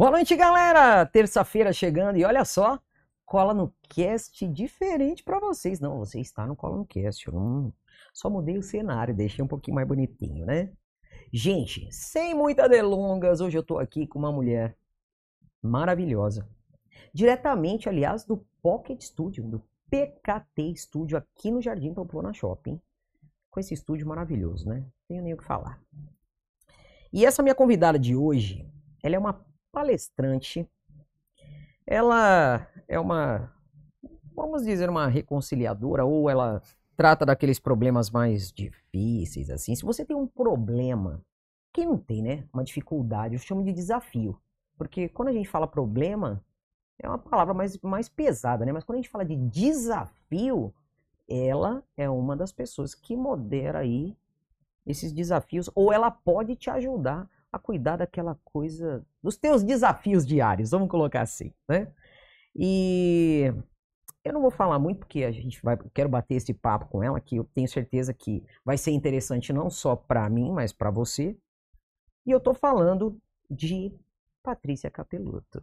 Boa noite, galera! Terça-feira chegando e olha só, Cola no Cast diferente pra vocês. Não, você está no Cola no Cast. Só mudei o cenário, deixei um pouquinho mais bonitinho, né? Gente, sem muitas delongas, hoje eu tô aqui com uma mulher maravilhosa. Diretamente, aliás, do Pocket Studio, do PKT Studio aqui no Jardim Pamplona Shopping. Com esse estúdio maravilhoso, né? Não tenho nem o que falar. E essa minha convidada de hoje, ela é uma palestrante, ela é uma, vamos dizer, uma reconciliadora, ou ela trata daqueles problemas mais difíceis, assim. Se você tem um problema, quem não tem, né? Uma dificuldade, eu chamo de desafio. Porque quando a gente fala problema, é uma palavra mais pesada, né? Mas quando a gente fala de desafio, ela é uma das pessoas que modera aí esses desafios, ou ela pode te ajudar a cuidar daquela coisa, dos teus desafios diários, vamos colocar assim, né? E eu não vou falar muito porque quero bater esse papo com ela, que eu tenho certeza que vai ser interessante não só para mim, mas para você. E eu tô falando de Patrícia Capeluto.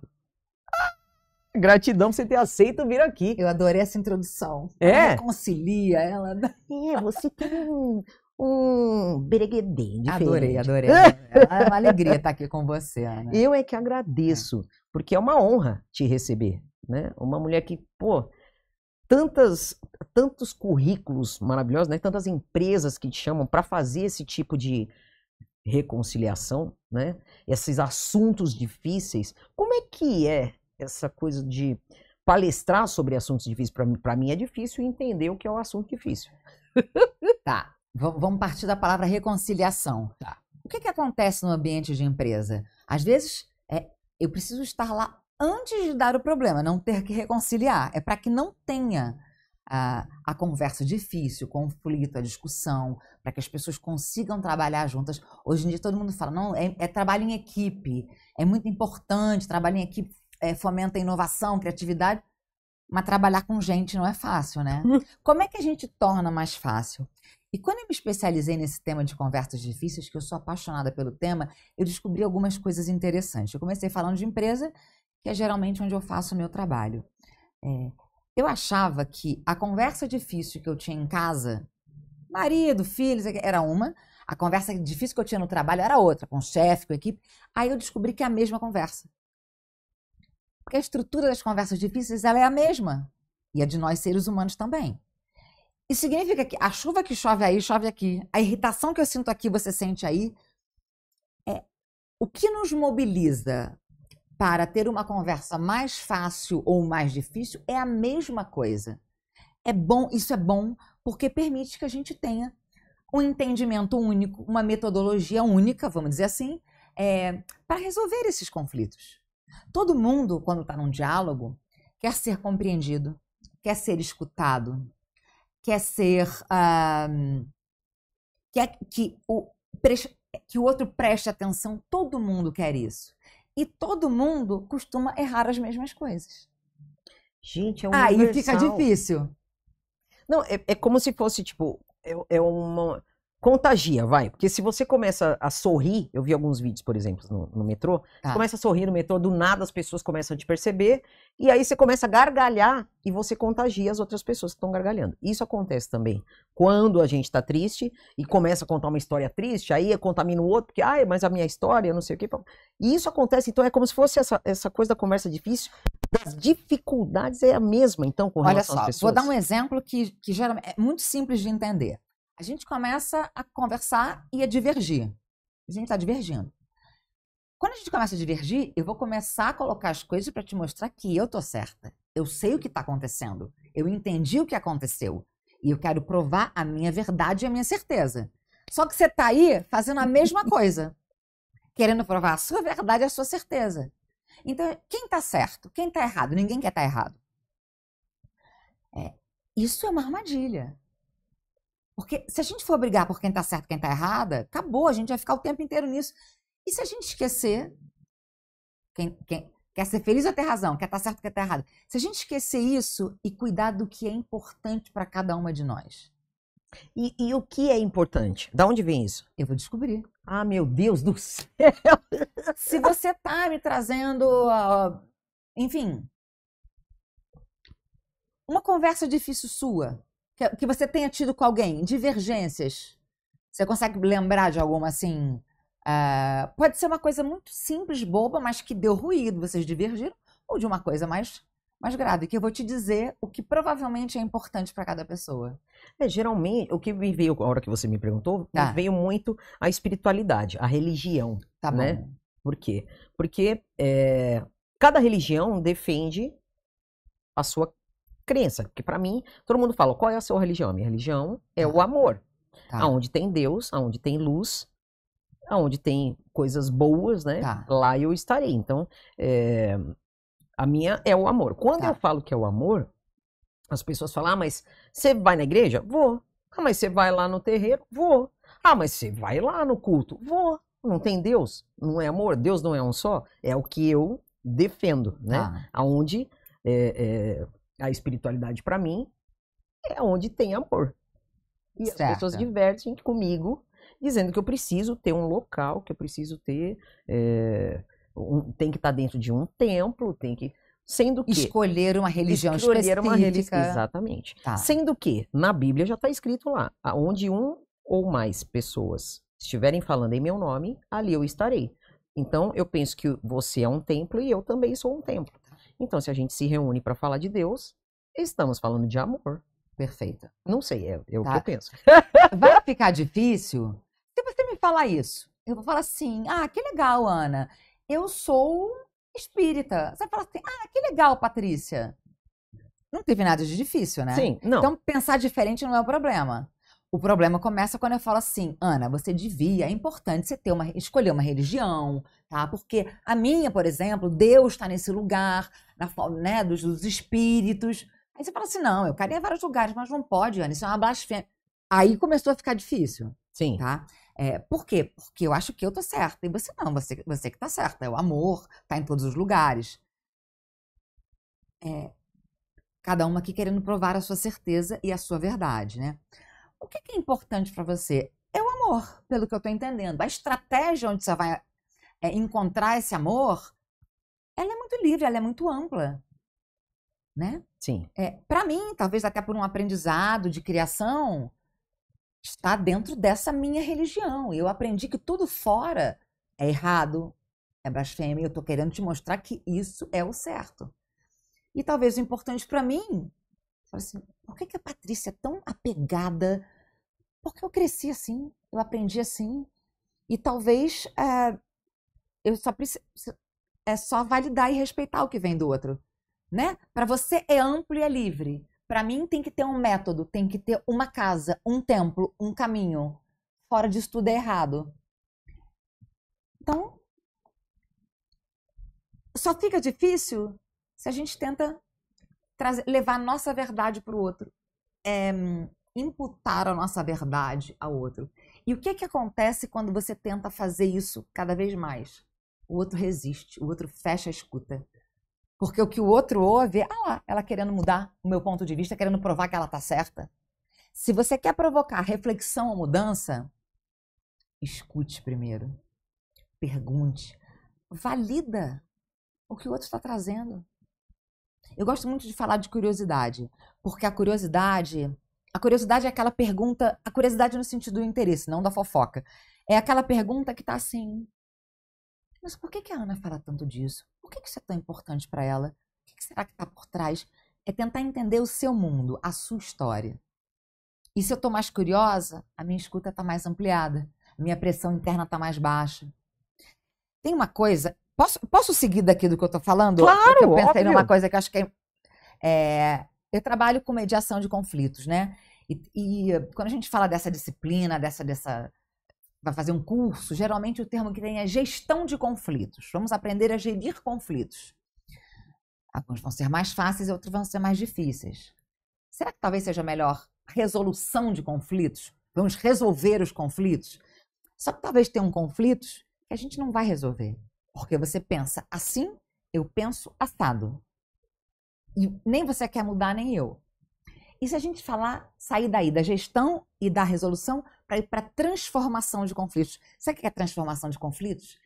Gratidão por você ter aceito vir aqui. Eu adorei essa introdução. É? Ela reconcilia, ela... Você tem um bereguedê diferente. Adorei. É uma alegria estar aqui com você, Ana. Eu é que agradeço, porque é uma honra te receber, né? Uma mulher que, pô, tantos currículos maravilhosos, né? Tantas empresas que te chamam para fazer esse tipo de reconciliação, né? Esses assuntos difíceis. Como é que é essa coisa de palestrar sobre assuntos difíceis? Para mim é difícil entender o que é um assunto difícil. Tá, vamos partir da palavra reconciliação. Tá. O que acontece no ambiente de empresa? Às vezes, eu preciso estar lá antes de dar o problema, não ter que reconciliar. É para que não tenha a conversa difícil, o conflito, a discussão, para que as pessoas consigam trabalhar juntas. Hoje em dia todo mundo fala, não, é trabalho em equipe, é muito importante, trabalho em equipe fomenta inovação, criatividade, mas trabalhar com gente não é fácil, né? Como é que a gente torna mais fácil? E quando eu me especializei nesse tema de conversas difíceis, que eu sou apaixonada pelo tema, eu descobri algumas coisas interessantes. Eu comecei falando de empresa, que é geralmente onde eu faço o meu trabalho. Eu achava que a conversa difícil que eu tinha em casa, marido, filhos, era uma, a conversa difícil que eu tinha no trabalho era outra, com o chefe, com a equipe. Aí eu descobri que é a mesma conversa. Porque a estrutura das conversas difíceis ela é a mesma. E a de nós seres humanos também. Isso significa que a chuva que chove aí, chove aqui. A irritação que eu sinto aqui, você sente aí. O que nos mobiliza para ter uma conversa mais fácil ou mais difícil é a mesma coisa. É bom, isso é bom porque permite que a gente tenha um entendimento único, uma metodologia única, vamos dizer assim, para resolver esses conflitos. Todo mundo, quando está num diálogo, quer ser compreendido, quer ser escutado, quer ser... quer que o outro preste atenção. Todo mundo quer isso. E todo mundo costuma errar as mesmas coisas. Gente, é universal. Aí fica difícil. Não, é como se fosse, tipo, uma... Contagia, vai. Porque se você começa a sorrir, eu vi alguns vídeos, por exemplo, no metrô, você começa a sorrir no metrô, do nada as pessoas começam a te perceber, e aí você começa a gargalhar e você contagia as outras pessoas que estão gargalhando. Isso acontece também quando a gente tá triste e começa a contar uma história triste, aí contamina o outro, porque, mas a minha história, não sei o quê. E isso acontece, então é como se fosse essa coisa da conversa difícil, das dificuldades é a mesma, então, com relação às pessoas. Vou dar um exemplo que geralmente é muito simples de entender. A gente começa a conversar e a divergir. A gente está divergindo. Quando a gente começa a divergir, eu vou começar a colocar as coisas para te mostrar que eu tô certa. Eu sei o que está acontecendo. Eu entendi o que aconteceu. E eu quero provar a minha verdade e a minha certeza. Só que você está aí fazendo a mesma coisa. Querendo provar a sua verdade e a sua certeza. Então, quem está certo? Quem está errado? Ninguém quer estar errado. Isso é uma armadilha. Porque se a gente for brigar por quem está certo e quem está errada, acabou, a gente vai ficar o tempo inteiro nisso. E se a gente esquecer, quem quer ser feliz ou ter razão, quer estar certo ou quer estar errado, se a gente esquecer isso e cuidar do que é importante para cada uma de nós, E o que é importante? Da onde vem isso? Eu vou descobrir. Ah, meu Deus do céu! Se você tá me trazendo, enfim, uma conversa difícil sua, que você tenha tido com alguém, divergências, você consegue lembrar de alguma assim? Pode ser uma coisa muito simples, boba, mas que deu ruído, vocês divergiram, ou de uma coisa mais grave, que eu vou te dizer o que provavelmente é importante para cada pessoa. Geralmente, o que me veio, a hora que você me perguntou, me Tá. veio muito a espiritualidade, a religião, Tá né? bom. Por quê? Porque cada religião defende a sua crença. Porque para mim, todo mundo fala, qual é a sua religião? A minha religião é o amor. Tá. Aonde tem Deus, aonde tem luz, aonde tem coisas boas, né? Tá. Lá eu estarei. Então, a minha é o amor. Quando Tá. eu falo que é o amor, as pessoas falam, mas você vai na igreja? Vou. Ah, mas você vai lá no terreiro? Vou. Ah, mas você vai lá no culto? Vou. Não tem Deus? Não é amor? Deus não é um só? É o que eu defendo, né? Tá. Aonde a espiritualidade para mim é onde tem amor. E Certo. as pessoas divertem comigo, dizendo que eu preciso ter um local, que eu preciso ter... tem que estar dentro de um templo, tem que... Sendo que... Escolher uma religião específica. Exatamente. Tá. Sendo que, na Bíblia já está escrito lá, onde um ou mais pessoas estiverem falando em meu nome, ali eu estarei. Então, eu penso que você é um templo e eu também sou um templo. Então, se a gente se reúne para falar de Deus, estamos falando de amor. Perfeito. Não sei, é o que eu penso. Vai ficar difícil se você me falar isso. Eu vou falar assim, que legal, Ana. Eu sou espírita. Você vai falar assim, que legal, Patrícia. Não teve nada de difícil, né? Sim, não. Então, pensar diferente não é o problema. O problema começa quando eu falo assim, Ana, você devia, é importante você escolher uma religião, tá? Porque a minha, por exemplo, Deus está nesse lugar, na forma, né, dos espíritos. Aí você fala assim, não, eu quero ir em vários lugares, mas não pode, Ana, isso é uma blasfêmia. Aí começou a ficar difícil. Sim. Tá? Por quê? Porque eu acho que eu tô certa e você não, você que tá certa. É o amor, tá em todos os lugares. Cada uma aqui querendo provar a sua certeza e a sua verdade, né? O que é importante para você? É o amor, pelo que eu tô entendendo. A estratégia onde você vai encontrar esse amor, ela é muito livre, ela é muito ampla, né? Sim. Para mim, talvez até por um aprendizado de criação, está dentro dessa minha religião. Eu aprendi que tudo fora é errado, é blasfêmia. Eu estou querendo te mostrar que isso é o certo. E talvez o importante para mim, assim, por que a Patrícia é tão apegada? Porque eu cresci assim, eu aprendi assim. E talvez eu só preciso só validar e respeitar o que vem do outro, né? Para você é amplo e é livre. Para mim tem que ter um método, tem que ter uma casa, um templo, um caminho. Fora disso tudo é errado. Então, só fica difícil se a gente tenta levar a nossa verdade para o outro. Imputar a nossa verdade ao outro. E o que acontece quando você tenta fazer isso cada vez mais? O outro resiste, o outro fecha a escuta. Porque o que o outro ouve é, ela querendo mudar o meu ponto de vista, querendo provar que ela está certa. Se você quer provocar reflexão ou mudança, escute primeiro. Pergunte. Valida o que o outro está trazendo. Eu gosto muito de falar de curiosidade, porque a curiosidade é aquela pergunta, a curiosidade no sentido do interesse, não da fofoca. É aquela pergunta que está assim, mas por que a Ana fala tanto disso? Por que isso é tão importante para ela? O que será que está por trás? É tentar entender o seu mundo, a sua história. E se eu estou mais curiosa, a minha escuta está mais ampliada. A minha pressão interna está mais baixa. Tem uma coisa... Posso seguir daqui do que eu estou falando? Claro, porque eu pensei óbvio. numa coisa que eu acho que eu trabalho com mediação de conflitos, né? E quando a gente fala dessa disciplina, vai fazer um curso, geralmente o termo que tem é gestão de conflitos. Vamos aprender a gerir conflitos. Alguns vão ser mais fáceis e outros vão ser mais difíceis. Será que talvez seja melhor resolução de conflitos? Vamos resolver os conflitos? Só que talvez tenham conflitos que a gente não vai resolver. Porque você pensa assim, eu penso assado. E nem você quer mudar, nem eu. E se a gente sair daí da gestão e da resolução para ir para a transformação de conflitos? Sabe o que é transformação de conflitos?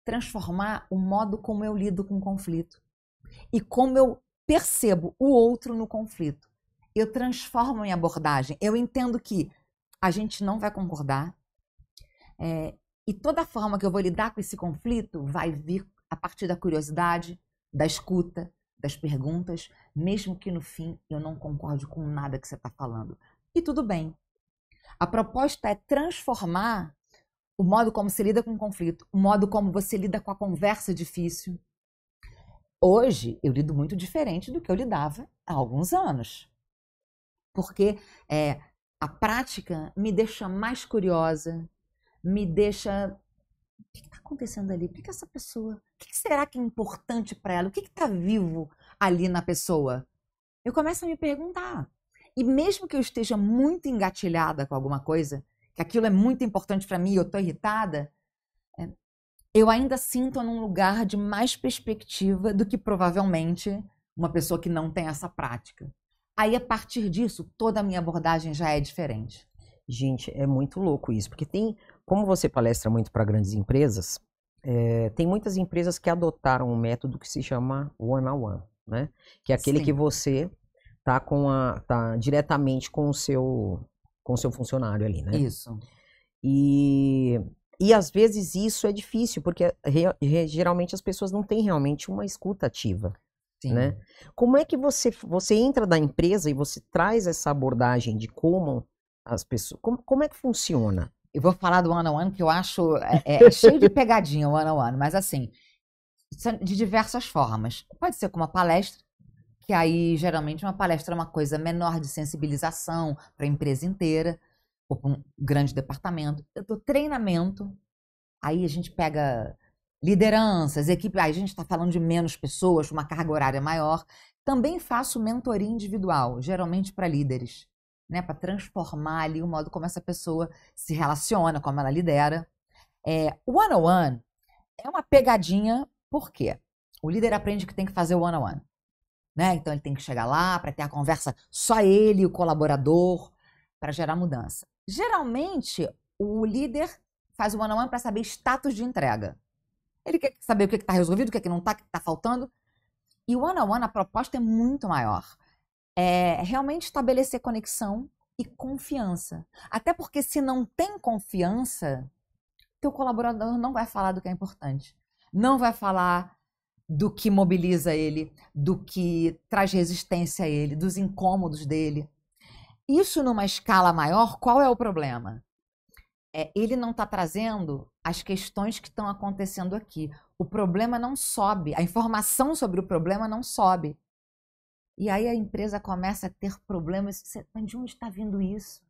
Transformar o modo como eu lido com o conflito e como eu percebo o outro no conflito. Eu transformo a minha abordagem. Eu entendo que a gente não vai concordar e toda forma que eu vou lidar com esse conflito vai vir a partir da curiosidade, da escuta, das perguntas, mesmo que no fim eu não concorde com nada que você está falando. E tudo bem. A proposta é transformar o modo como você lida com o conflito, o modo como você lida com a conversa difícil. Hoje, eu lido muito diferente do que eu lidava há alguns anos. Porque a prática me deixa mais curiosa, me deixa... O que está acontecendo ali? Por que essa pessoa... O que será que é importante para ela? O que está vivo ali na pessoa? Eu começo a me perguntar. E mesmo que eu esteja muito engatilhada com alguma coisa, que aquilo é muito importante para mim e eu estou irritada, eu ainda sinto num lugar de mais perspectiva do que provavelmente uma pessoa que não tem essa prática. Aí, a partir disso, toda a minha abordagem já é diferente. Gente, é muito louco isso, porque como você palestra muito para grandes empresas, tem muitas empresas que adotaram um método que se chama one-on-one, né? Que é aquele Sim. que você tá diretamente com o seu funcionário ali, né? Isso. E às vezes isso é difícil, porque geralmente as pessoas não têm realmente uma escuta ativa. Sim. Né? Como é que você entra da empresa e você traz essa abordagem de como as pessoas... Como é que funciona? Eu vou falar do one-on-one, que eu acho cheio de pegadinha o one-on-one, mas assim, de diversas formas. Pode ser com uma palestra, que aí geralmente uma palestra é uma coisa menor de sensibilização para a empresa inteira, ou para um grande departamento. Eu dou treinamento, aí a gente pega lideranças, equipe, aí a gente está falando de menos pessoas, uma carga horária maior. Também faço mentoria individual, geralmente para líderes, né, para transformar ali o modo como essa pessoa se relaciona, como ela lidera. O one-on-one é uma pegadinha, por quê? O líder aprende que tem que fazer o one-on-one, né? Então ele tem que chegar lá para ter a conversa só ele e o colaborador para gerar mudança. Geralmente, o líder faz o one-on-one para saber status de entrega. Ele quer saber o que está resolvido, o que não está, o que está faltando. E o one-on-one, a proposta é muito maior. É realmente estabelecer conexão e confiança. Até porque se não tem confiança, teu colaborador não vai falar do que é importante. Não vai falar do que mobiliza ele, do que traz resistência a ele, dos incômodos dele. Isso numa escala maior, qual é o problema? Ele não está trazendo as questões que estão acontecendo aqui. O problema não sobe, a informação sobre o problema não sobe. E aí a empresa começa a ter problemas. De onde está vindo isso?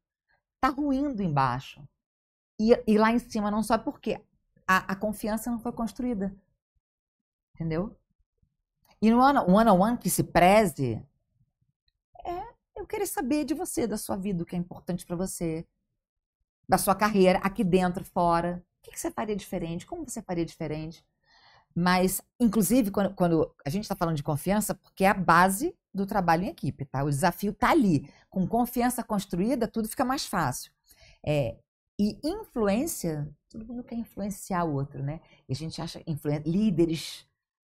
Está ruindo embaixo. E lá em cima não sobe por quê? A confiança não foi construída. Entendeu? E no one-on-one que se preze, eu querer saber de você, da sua vida, o que é importante para você, da sua carreira, aqui dentro, fora. O que você faria diferente? Como você faria diferente? Mas, inclusive, quando a gente está falando de confiança, porque é a base do trabalho em equipe, tá? O desafio está ali. Com confiança construída, tudo fica mais fácil. E influência, todo mundo quer influenciar o outro, né? E a gente acha líderes,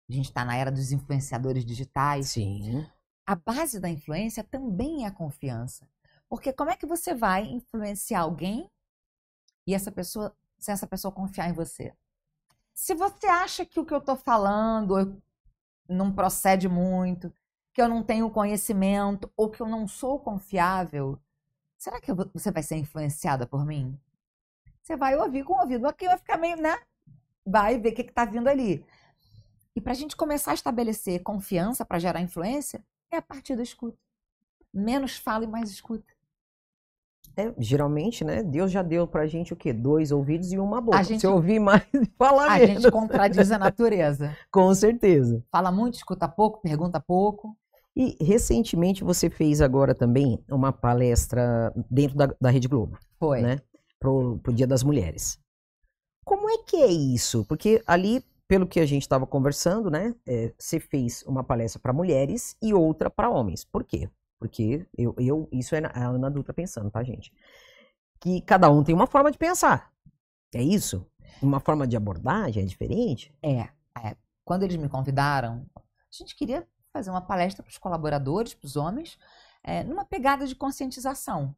a gente está na era dos influenciadores digitais. Sim. A base da influência também é a confiança. Porque como é que você vai influenciar alguém e sem essa pessoa confiar em você? Se você acha que o que eu estou falando não procede muito, que eu não tenho conhecimento ou que eu não sou confiável, será que você vai ser influenciada por mim? Você vai ouvir com o ouvido aqui, vai ficar meio, né? Vai ver o que está vindo ali. E para a gente começar a estabelecer confiança para gerar influência, é a partir da escuta. Menos fala e mais escuta. Geralmente, né? Deus já deu pra gente o quê? 2 ouvidos e uma boca. Se eu ouvir mais, falar menos. A gente contradiz a natureza. Com certeza. Fala muito, escuta pouco, pergunta pouco. E recentemente você fez agora também uma palestra dentro da Rede Globo. Foi. Né? Pro Dia das Mulheres. Como é que é isso? Porque ali, pelo que a gente estava conversando, né? Você fez uma palestra para mulheres e outra para homens. Por quê? Porque isso é a Ana Dutra pensando, tá, gente? Que cada um tem uma forma de pensar. É isso? Uma forma de abordagem é diferente? Quando eles me convidaram, a gente queria fazer uma palestra para os colaboradores, para os homens, numa pegada de conscientização.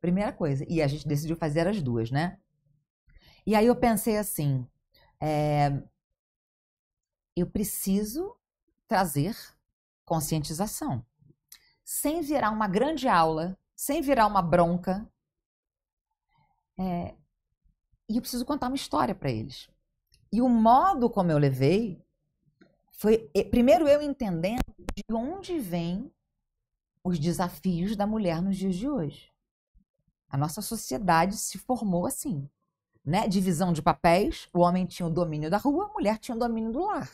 Primeira coisa. E a gente decidiu fazer as duas, né? E aí eu pensei assim, eu preciso trazer conscientização. Sem virar uma grande aula, sem virar uma bronca. E eu preciso contar uma história para eles. E o modo como eu levei foi, primeiro, eu entendendo de onde vêm os desafios da mulher nos dias de hoje. A nossa sociedade se formou assim, né? Divisão de papéis, o homem tinha o domínio da rua, a mulher tinha o domínio do lar.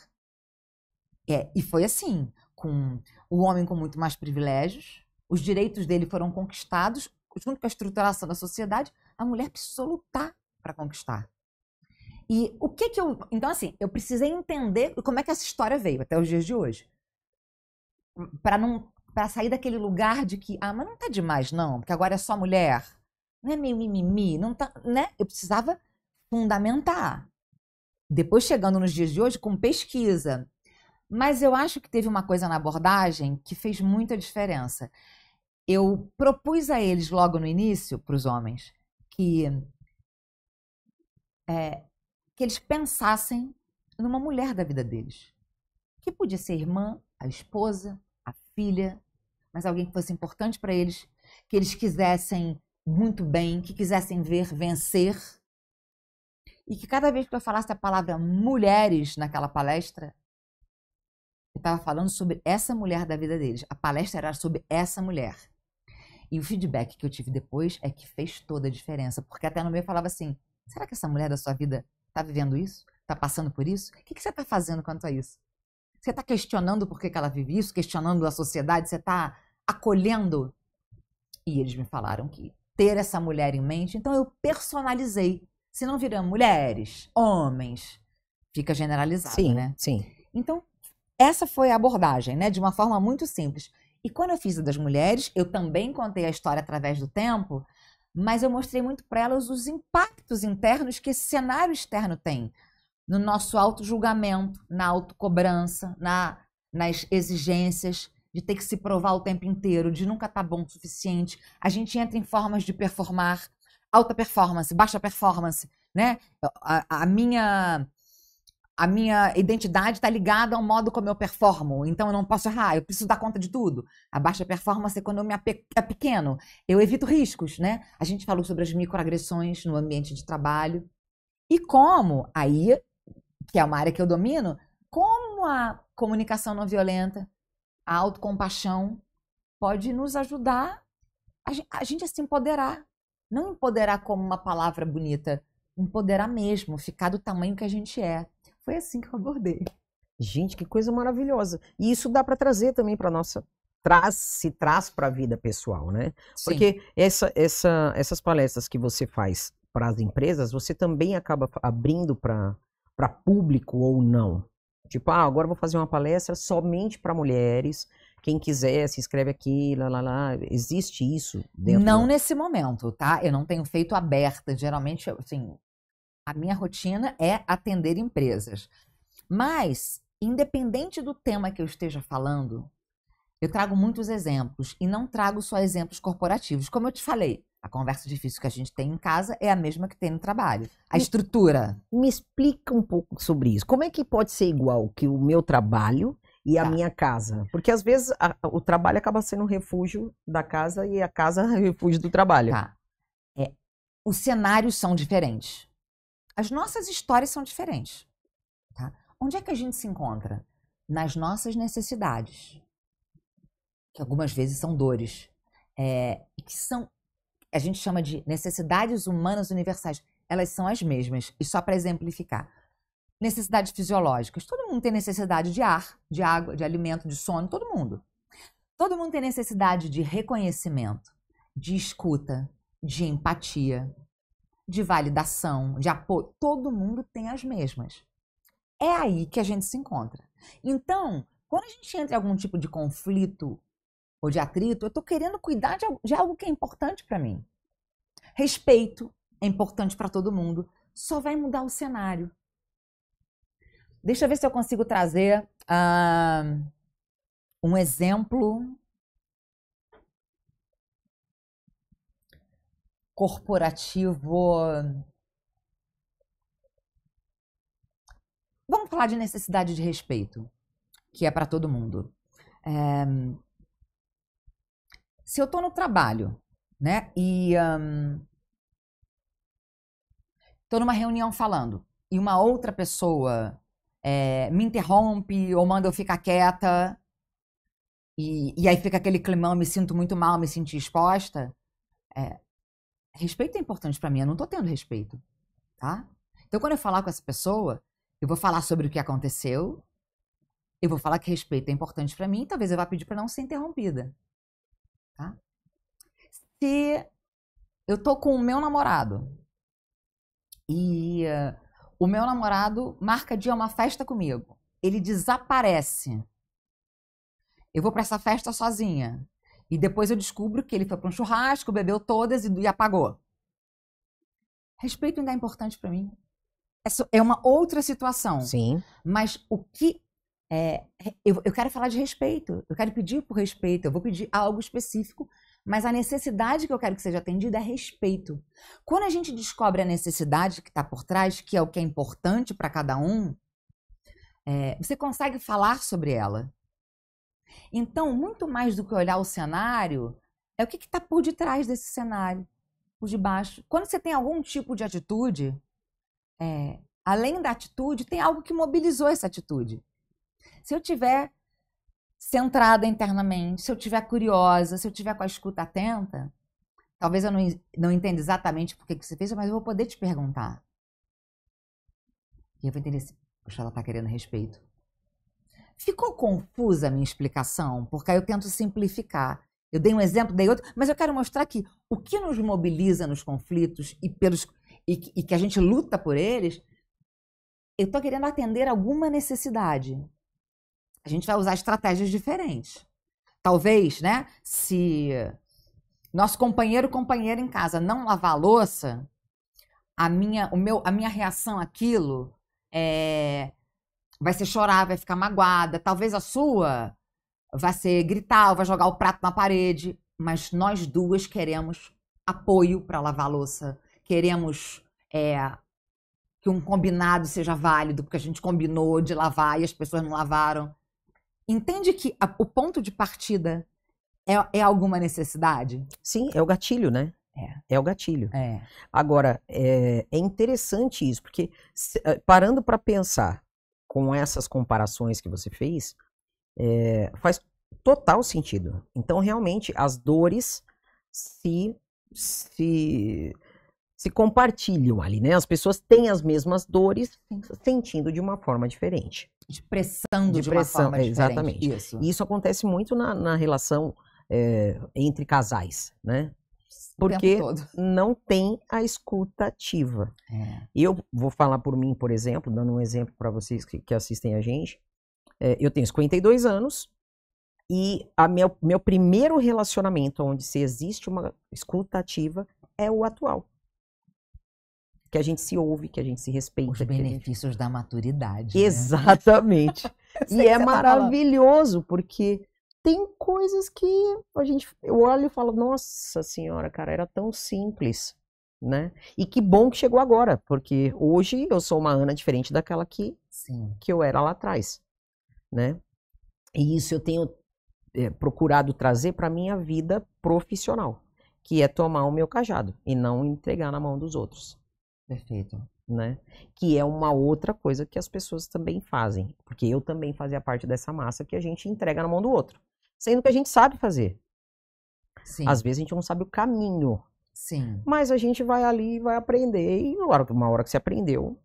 E foi assim, com o homem com muito mais privilégios, os direitos dele foram conquistados, junto com a estruturação da sociedade, a mulher precisou lutar para conquistar. E o que eu... Então, assim, eu precisei entender como é que essa história veio até os dias de hoje. Para sair daquele lugar de que, mas não tá demais, não, porque agora é só mulher. Não é meio mimimi, não tá, né? Eu precisava fundamentar. Depois, chegando nos dias de hoje, com pesquisa. Mas eu acho que teve uma coisa na abordagem que fez muita diferença. Eu propus a eles, logo no início, para os homens, que eles pensassem numa mulher da vida deles. Que podia ser a irmã, a esposa, a filha, mas alguém que fosse importante para eles, que eles quisessem muito bem, que quisessem ver vencer. E que cada vez que eu falasse a palavra mulheres naquela palestra, eu estava falando sobre essa mulher da vida deles. A palestra era sobre essa mulher. E o feedback que eu tive depois é que fez toda a diferença. Porque até no meio eu falava assim, será que essa mulher da sua vida está vivendo isso? Está passando por isso? O que você está fazendo quanto a isso? Você está questionando por que ela vive isso? Questionando a sociedade? Você está acolhendo? E eles me falaram que ter essa mulher em mente, então eu personalizei. Se não viram mulheres, homens, fica generalizado, Sim, né? sim. Então, essa foi a abordagem, né? De uma forma muito simples. E quando eu fiz a das mulheres, eu também contei a história através do tempo, mas eu mostrei muito para elas os impactos internos que esse cenário externo tem no nosso auto-julgamento, na autocobrança, nas exigências de ter que se provar o tempo inteiro, de nunca estar bom o suficiente. A gente entra em formas de performar, alta performance, baixa performance, né? A minha identidade está ligada ao modo como eu performo, então eu não posso errar, eu preciso dar conta de tudo. A baixa performance é quando eu me pequeno, eu evito riscos, né? A gente falou sobre as microagressões no ambiente de trabalho. E como, aí, que é uma área que eu domino, como a comunicação não violenta, a autocompaixão pode nos ajudar a gente a se empoderar. Não empoderar como uma palavra bonita, empoderar mesmo, ficar do tamanho que a gente é. Foi assim que eu abordei. Gente, que coisa maravilhosa. E isso dá para trazer também para nossa se traz para a vida pessoal, né? Sim. Porque essas palestras que você faz para as empresas, você também acaba abrindo para público ou não. Tipo, agora eu vou fazer uma palestra somente para mulheres. Quem quiser, se inscreve aqui, lá. Existe isso dentro? Não nesse momento, tá? Eu não tenho feito aberta. Geralmente, assim, a minha rotina é atender empresas. Mas, independente do tema que eu esteja falando, eu trago muitos exemplos e não trago só exemplos corporativos. Como eu te falei, a conversa difícil que a gente tem em casa é a mesma que tem no trabalho. A estrutura. Me explica um pouco sobre isso. Como é que pode ser igual que o meu trabalho e a minha casa? Porque às vezes o trabalho acaba sendo um refúgio da casa e a casa é um refúgio do trabalho. Tá. Os cenários são diferentes. As nossas histórias são diferentes. Tá? Onde é que a gente se encontra? Nas nossas necessidades. Que algumas vezes são dores. Que são, a gente chama de necessidades humanas universais. Elas são as mesmas. E só para exemplificar. Necessidades fisiológicas. Todo mundo tem necessidade de ar, de água, de alimento, de sono. Todo mundo. Todo mundo tem necessidade de reconhecimento, de escuta, de empatia, de validação, de apoio. Todo mundo tem as mesmas. É aí que a gente se encontra. Então, quando a gente entra em algum tipo de conflito ou de atrito, eu estou querendo cuidar de algo que é importante para mim. Respeito é importante para todo mundo. Só vai mudar o cenário. Deixa eu ver se eu consigo trazer um exemplo corporativo. Vamos falar de necessidade de respeito, que é para todo mundo. Se eu estou no trabalho, né, e estou numa reunião falando, e uma outra pessoa me interrompe ou manda eu ficar quieta, e aí fica aquele climão, eu me sinto muito mal, me senti exposta. Respeito é importante para mim, eu não estou tendo respeito, tá? Então, quando eu falar com essa pessoa, eu vou falar sobre o que aconteceu, eu vou falar que respeito é importante para mim, talvez eu vá pedir para não ser interrompida, tá? Se eu tô com o meu namorado e o meu namorado marca dia uma festa comigo, ele desaparece, eu vou para essa festa sozinha e depois eu descubro que ele foi para um churrasco, bebeu todas e apagou. Respeito ainda é importante para mim. É uma outra situação. Sim. Mas o que eu quero falar de respeito, eu quero pedir por respeito, eu vou pedir algo específico, mas a necessidade que eu quero que seja atendida é respeito. Quando a gente descobre a necessidade que está por trás, que é o que é importante para cada um, você consegue falar sobre ela. Então, muito mais do que olhar o cenário, é o que está por detrás desse cenário, por debaixo. Quando você tem algum tipo de atitude, além da atitude, tem algo que mobilizou essa atitude. Se eu estiver centrada internamente, se eu estiver curiosa, se eu estiver com a escuta atenta, talvez eu não entenda exatamente por que você fez, mas eu vou poder te perguntar. E eu vou entender se ela está querendo respeito. Ficou confusa a minha explicação? Porque aí eu tento simplificar. Eu dei um exemplo, dei outro, mas eu quero mostrar que o que nos mobiliza nos conflitos e que a gente luta por eles, eu estou querendo atender alguma necessidade. A gente vai usar estratégias diferentes. Talvez, né, se nosso companheiro ou companheira em casa não lavar a louça, a minha reação àquilo vai ser chorar, vai ficar magoada. Talvez a sua vai ser gritar, vai jogar o prato na parede. Mas nós duas queremos apoio para lavar a louça. Queremos que um combinado seja válido, porque a gente combinou de lavar e as pessoas não lavaram. Entende que o ponto de partida é alguma necessidade? Sim, é o gatilho, né? É o gatilho. Agora, é interessante isso, porque parando para pensar com essas comparações que você fez, faz total sentido. Então, realmente, as dores se compartilham ali, né? As pessoas têm as mesmas dores, sentindo de uma forma diferente. Expressando de uma forma diferente. Exatamente. Isso. E isso acontece muito na relação entre casais, né? Porque não tem a escuta ativa. Eu vou falar por mim, por exemplo, dando um exemplo para vocês que assistem a gente. Eu tenho 52 anos e meu primeiro relacionamento onde se existe uma escuta ativa é o atual. Que a gente se ouve, que a gente se respeita. Os benefícios da maturidade. Exatamente. Né? E é maravilhoso, porque tem coisas que eu olho e falo, nossa senhora, cara, era tão simples, né? E que bom que chegou agora, porque hoje eu sou uma Ana diferente daquela que eu era lá atrás, né? E isso eu tenho procurado trazer para minha vida profissional, que é tomar o meu cajado e não entregar na mão dos outros. Perfeito. Né? Que é uma outra coisa que as pessoas também fazem. Porque eu também fazia parte dessa massa que a gente entrega na mão do outro. Sendo que a gente sabe fazer. Sim. Às vezes a gente não sabe o caminho. Sim. Mas a gente vai ali e vai aprender. E uma hora que você aprendeu,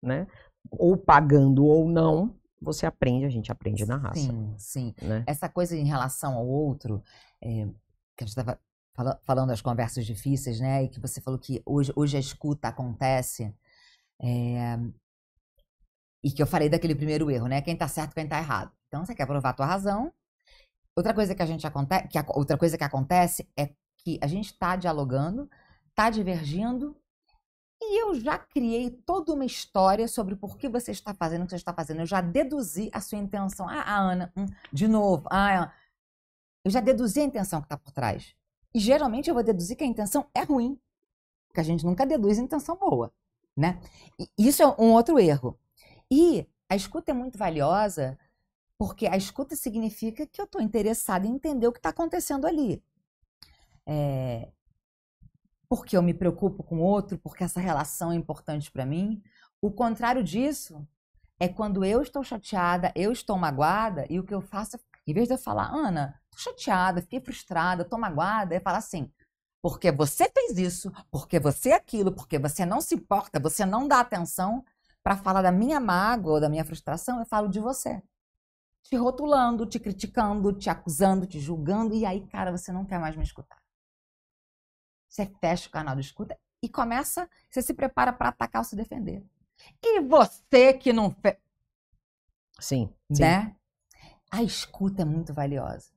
né? Ou pagando ou não, você aprende, a gente aprende na raça. Sim, sim. Né? Essa coisa em relação ao outro, que a gente estava falando das conversas difíceis, né? E que você falou que hoje a escuta acontece. E que eu falei daquele primeiro erro, né? Quem tá certo, quem tá errado. Então, você quer provar a tua razão. Outra coisa outra coisa que acontece é que a gente está dialogando, está divergindo, e eu já criei toda uma história sobre por que você está fazendo o que você está fazendo. Eu já deduzi a sua intenção. Ana, de novo. Eu já deduzi a intenção que está por trás. E geralmente eu vou deduzir que a intenção é ruim. Porque a gente nunca deduz a intenção boa, né? E isso é um outro erro. E a escuta é muito valiosa porque a escuta significa que eu estou interessada em entender o que está acontecendo ali. Porque eu me preocupo com o outro, porque essa relação é importante para mim. O contrário disso é quando eu estou chateada, eu estou magoada, e o que eu faço, em vez de eu falar, Ana, estou chateada, fiquei frustrada, estou magoada, eu falo assim, porque você fez isso, porque você é aquilo, porque você não se importa, você não dá atenção para falar da minha mágoa ou da minha frustração, eu falo de você. Te rotulando, te criticando, te acusando, te julgando, e aí, cara, você não quer mais me escutar. Você fecha o canal de escuta e você se prepara para atacar ou se defender. E você que não fez... Sim, né? A escuta é muito valiosa.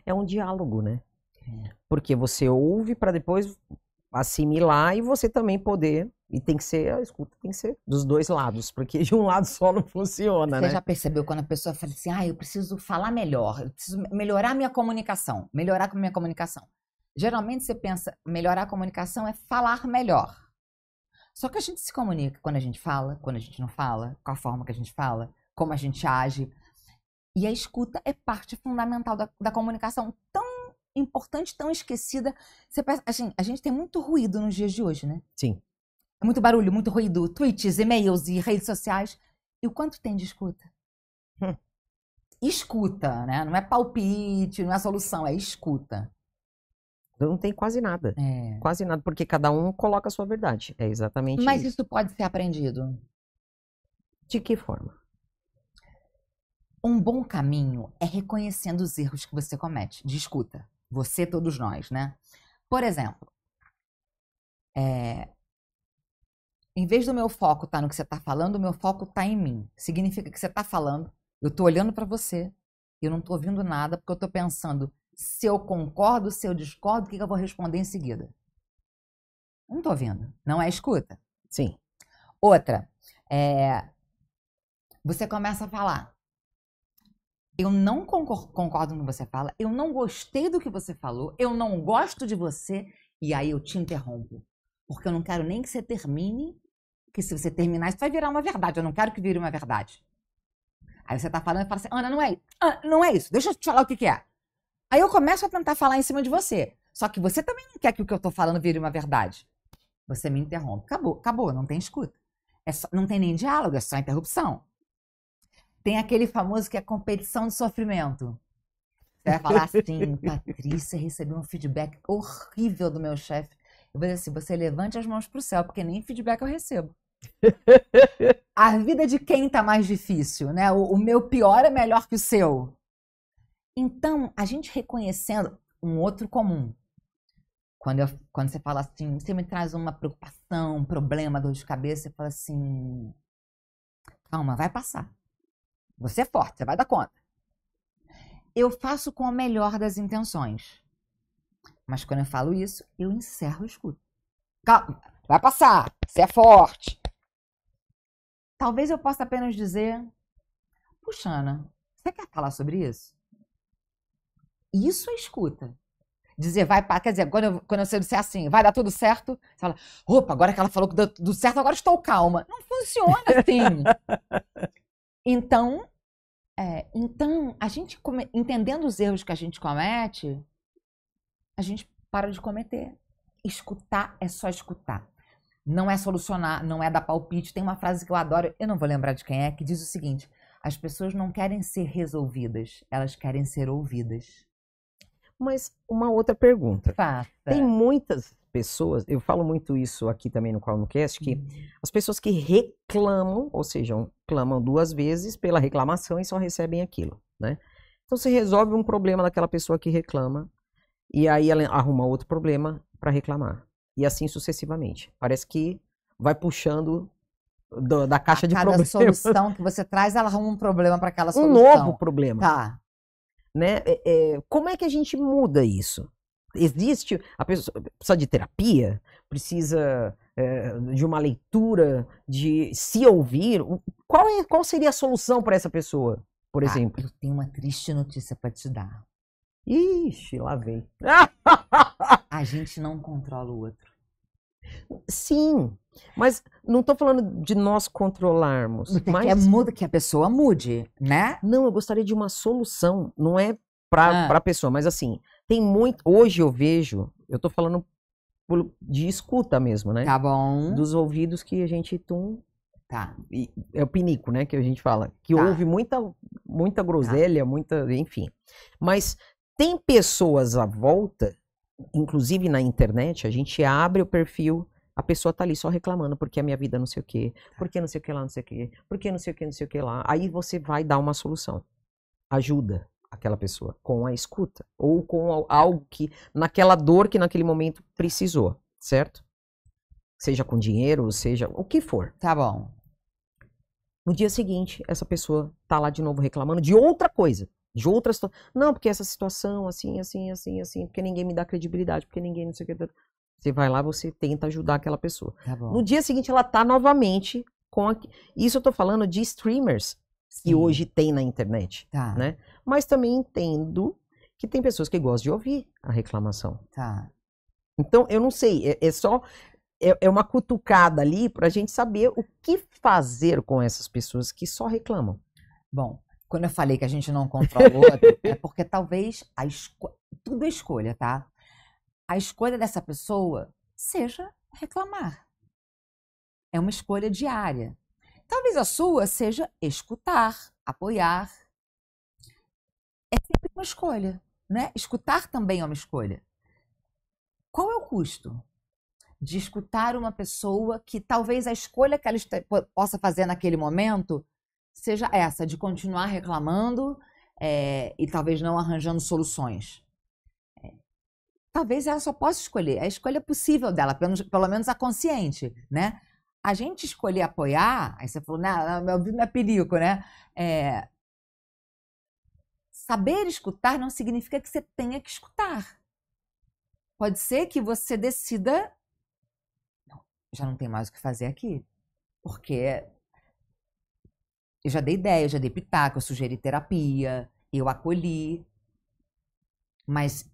É um diálogo, né? Porque você ouve para depois assimilar e você também poder... E a escuta tem que ser dos dois lados, porque de um lado só não funciona, né? Você já percebeu quando a pessoa fala assim, eu preciso falar melhor, eu preciso melhorar minha comunicação, Geralmente você pensa, melhorar a comunicação é falar melhor. Só que a gente se comunica quando a gente fala, quando a gente não fala, qual a forma que a gente fala, como a gente age. E a escuta é parte fundamental da comunicação, tão importante, tão esquecida. Você pensa, assim, a gente tem muito ruído nos dias de hoje, né? Sim. Muito barulho, muito ruído, tweets, e-mails e redes sociais. E o quanto tem de escuta? Escuta, né? Não é palpite, não é solução, é escuta. Não tem quase nada. Quase nada, porque cada um coloca a sua verdade. É exatamente isso. Mas isso pode ser aprendido. De que forma? Um bom caminho é reconhecendo os erros que você comete. De escuta. Você, todos nós, né? Por exemplo, em vez do meu foco estar no que você está falando, o meu foco está em mim. Significa que você está falando, eu estou olhando para você, eu não estou ouvindo nada, porque eu estou pensando se eu concordo, se eu discordo, o que eu vou responder em seguida. Não estou ouvindo. Não é escuta. Sim. Outra, você começa a falar. Eu não concordo com o que você fala, eu não gostei do que você falou, eu não gosto de você, e aí eu te interrompo. Porque eu não quero nem que você termine, que se você terminar, isso vai virar uma verdade. Eu não quero que vire uma verdade. Aí você tá falando e fala assim, Ana, não é isso, deixa eu te falar o que é. Aí eu começo a tentar falar em cima de você. Só que você também não quer que o que eu tô falando vire uma verdade. Você me interrompe. Acabou, não tem escuta. Não tem nem diálogo, é só interrupção. Tem aquele famoso que é competição de sofrimento. Você vai falar assim, Patrícia, recebeu um feedback horrível do meu chefe. Eu vou dizer assim, você levante as mãos pro céu, porque nem feedback eu recebo. A vida de quem tá mais difícil, né? O meu pior é melhor que o seu. Então, a gente reconhecendo um outro comum. Quando você fala assim, você me traz uma preocupação, um problema, dor de cabeça, você fala assim, calma, vai passar. Você é forte, você vai dar conta. Eu faço com a melhor das intenções. Mas quando eu falo isso, eu encerro o escudo. Calma, vai passar, você é forte. Talvez eu possa apenas dizer, puxa, Ana, você quer falar sobre isso? Isso é escuta. Dizer, quer dizer, quando você disser assim, vai dar tudo certo, você fala, opa, agora que ela falou que deu tudo certo, agora estou calma. Não funciona assim. Então, a gente, entendendo os erros que a gente comete, a gente para de cometer. Escutar é só escutar. Não é solucionar, não é dar palpite. Tem uma frase que eu adoro, eu não vou lembrar de quem é, que diz o seguinte, as pessoas não querem ser resolvidas, elas querem ser ouvidas. Mas uma outra pergunta. Faça. Tem muitas pessoas, eu falo muito isso aqui também no CalnoCast, que as pessoas que reclamam, ou seja, clamam 2 vezes pela reclamação e só recebem aquilo, né? Então você resolve um problema daquela pessoa que reclama e aí ela arruma outro problema para reclamar. E assim sucessivamente. Parece que vai puxando da caixa de problemas. Cada solução que você traz, ela arruma um problema para aquela solução. Um novo problema. Tá. né? Como é que a gente muda isso? Existe, a pessoa precisa de terapia, precisa de uma leitura, de se ouvir. Qual seria a solução para essa pessoa, por exemplo? Eu tenho uma triste notícia para te dar. Ixi, lá vem. A gente não controla o outro. Sim, mas não estou falando de nós controlarmos. Você Mas quer que a pessoa mude, né? não, eu gostaria de uma solução. Não é para a pessoa, mas assim, tem muito. Hoje eu vejo, eu estou falando de escuta mesmo, né? Tá bom. Dos ouvidos que a gente Tá. é o pinico, né, que a gente fala, que Tá. ouve muita groselha, enfim. Mas tem pessoas à volta, inclusive na internet, a gente abre o perfil, a pessoa tá ali só reclamando porque a minha vida não sei o quê, porque não sei o que lá, não sei o quê, porque não sei o que, não sei o que lá. Aí você vai dar uma solução. Ajuda aquela pessoa com a escuta ou com algo que naquela dor que naquele momento precisou, certo? Seja com dinheiro, seja o que for. Tá bom. No dia seguinte, essa pessoa tá lá de novo reclamando de outra coisa, de outra situação. Não, porque essa situação, assim, porque ninguém me dá credibilidade, porque ninguém não sei o que. Você vai lá, você tenta ajudar aquela pessoa. Tá bom. No dia seguinte, ela tá novamente com isso eu tô falando de streamers que Sim. hoje tem na internet, Tá. né? Mas também entendo que tem pessoas que gostam de ouvir a reclamação. Tá. Então, eu não sei, é uma cutucada ali pra gente saber o que fazer com essas pessoas que só reclamam. Bom, quando eu falei que a gente não controla o outro, é porque talvez tudo é escolha, tá? A escolha dessa pessoa seja reclamar. É uma escolha diária. Talvez a sua seja escutar, apoiar. É sempre uma escolha, né? Escutar também é uma escolha. Qual é o custo de escutar uma pessoa que talvez a escolha que ela possa fazer naquele momento seja essa, de continuar reclamando e talvez não arranjando soluções? Talvez ela só possa escolher, é a escolha possível dela, pelo menos a consciente, né? A gente escolher apoiar, aí você falou, não, meu ouvido não é perigo, né? Saber escutar não significa que você tenha que escutar. Pode ser que você decida, já não tem mais o que fazer aqui, porque eu já dei ideia, eu já dei pitaco, eu sugeri terapia, eu acolhi, mas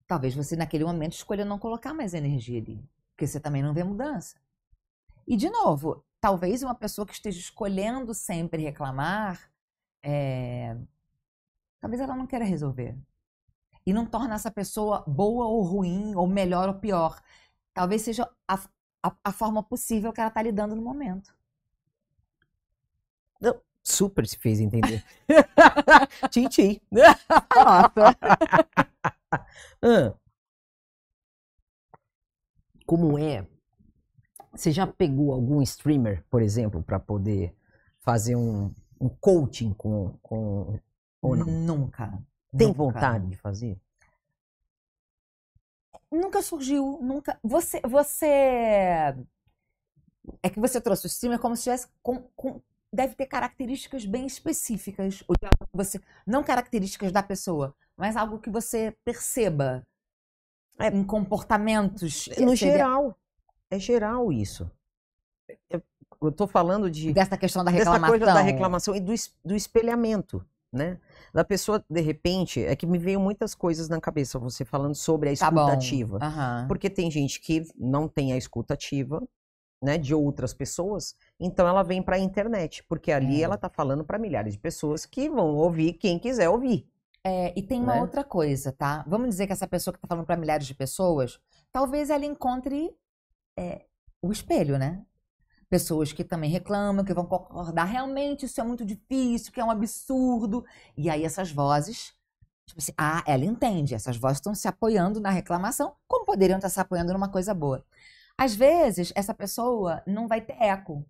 talvez você naquele momento escolha não colocar mais energia ali, porque você também não vê mudança. E de novo, talvez uma pessoa que esteja escolhendo sempre reclamar, talvez ela não queira resolver. E não torna essa pessoa boa ou ruim, ou melhor ou pior. Talvez seja a forma possível que ela está lidando no momento. Não, super se fez entender. Tchim. Nossa. Como é? Você já pegou algum streamer, por exemplo, para poder fazer um coaching com ou não? Nunca. Tem vontade de fazer? Nunca surgiu, nunca. Você é que você trouxe o streamer como se tivesse deve ter características bem específicas, ou de algo que você, não características da pessoa, mas algo que você perceba em comportamentos. É geral isso. Eu tô falando dessa questão da dessa reclamação. coisa da reclamação e do espelhamento, né? Da pessoa, de repente, é que me veio muitas coisas na cabeça, você falando sobre a escuta ativa. Uhum. Porque tem gente que não tem a escuta ativa, né, de outras pessoas, então ela vem para a internet, porque ali ela tá falando para milhares de pessoas que vão ouvir quem quiser ouvir. E tem uma outra coisa, tá? Vamos dizer que essa pessoa que tá falando para milhares de pessoas, talvez ela encontre o espelho, né? Pessoas que também reclamam, que vão concordar, realmente isso é muito difícil, que é um absurdo. E aí essas vozes, tipo assim, ela entende, essas vozes estão se apoiando na reclamação, como poderiam estar se apoiando numa coisa boa. Às vezes, essa pessoa não vai ter eco.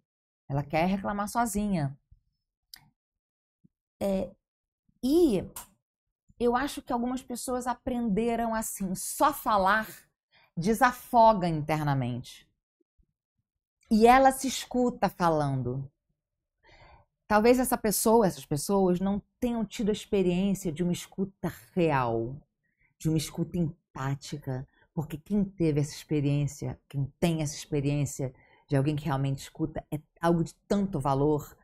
Ela quer reclamar sozinha. E eu acho que algumas pessoas aprenderam assim, só falar desafoga internamente. E ela se escuta falando. Talvez essas pessoas não tenham tido a experiência de uma escuta real, de uma escuta empática, porque quem teve essa experiência, quem tem essa experiência de alguém que realmente escuta, é algo de tanto valor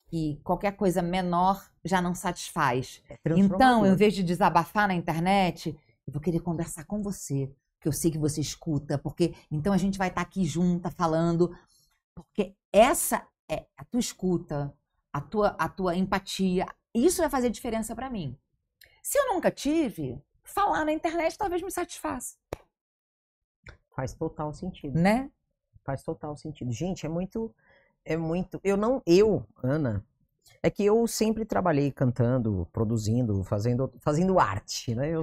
que qualquer coisa menor já não satisfaz. Então, em vez de desabafar na internet, eu vou querer conversar com você, que eu sei que você escuta, porque então a gente vai estar aqui junta falando, porque essa é a tua escuta, a tua empatia, isso vai fazer diferença para mim. Se eu nunca tive, falar na internet talvez me satisfaça. Faz total sentido. Né? Faz total sentido. Gente, Ana, é que eu sempre trabalhei cantando, produzindo, fazendo arte, né? Eu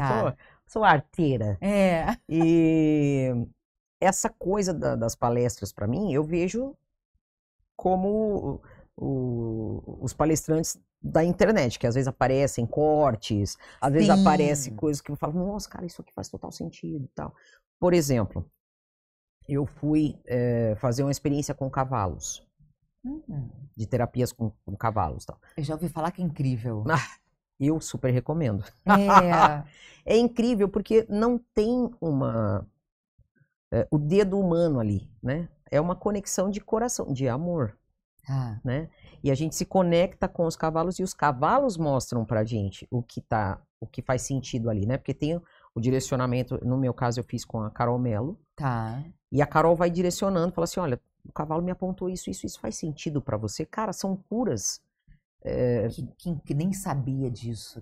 sou arteira. É. E essa coisa das palestras, para mim, eu vejo como os palestrantes da internet, que às vezes aparecem cortes, às vezes aparecem coisas que eu falo, nossa, cara, isso aqui faz total sentido e tal. Por exemplo, eu fui fazer uma experiência com cavalos, de terapias com cavalos e tal. Eu já ouvi falar que é incrível. Eu super recomendo. É. É incrível porque não tem o dedo humano ali, né? É uma conexão de coração, de amor, né? E a gente se conecta com os cavalos e os cavalos mostram pra gente o que faz sentido ali, né? Porque tem o direcionamento, no meu caso eu fiz com a Carol Mello. E a Carol vai direcionando, fala assim, olha, o cavalo me apontou isso faz sentido pra você. Cara, são curas. Que nem sabia disso.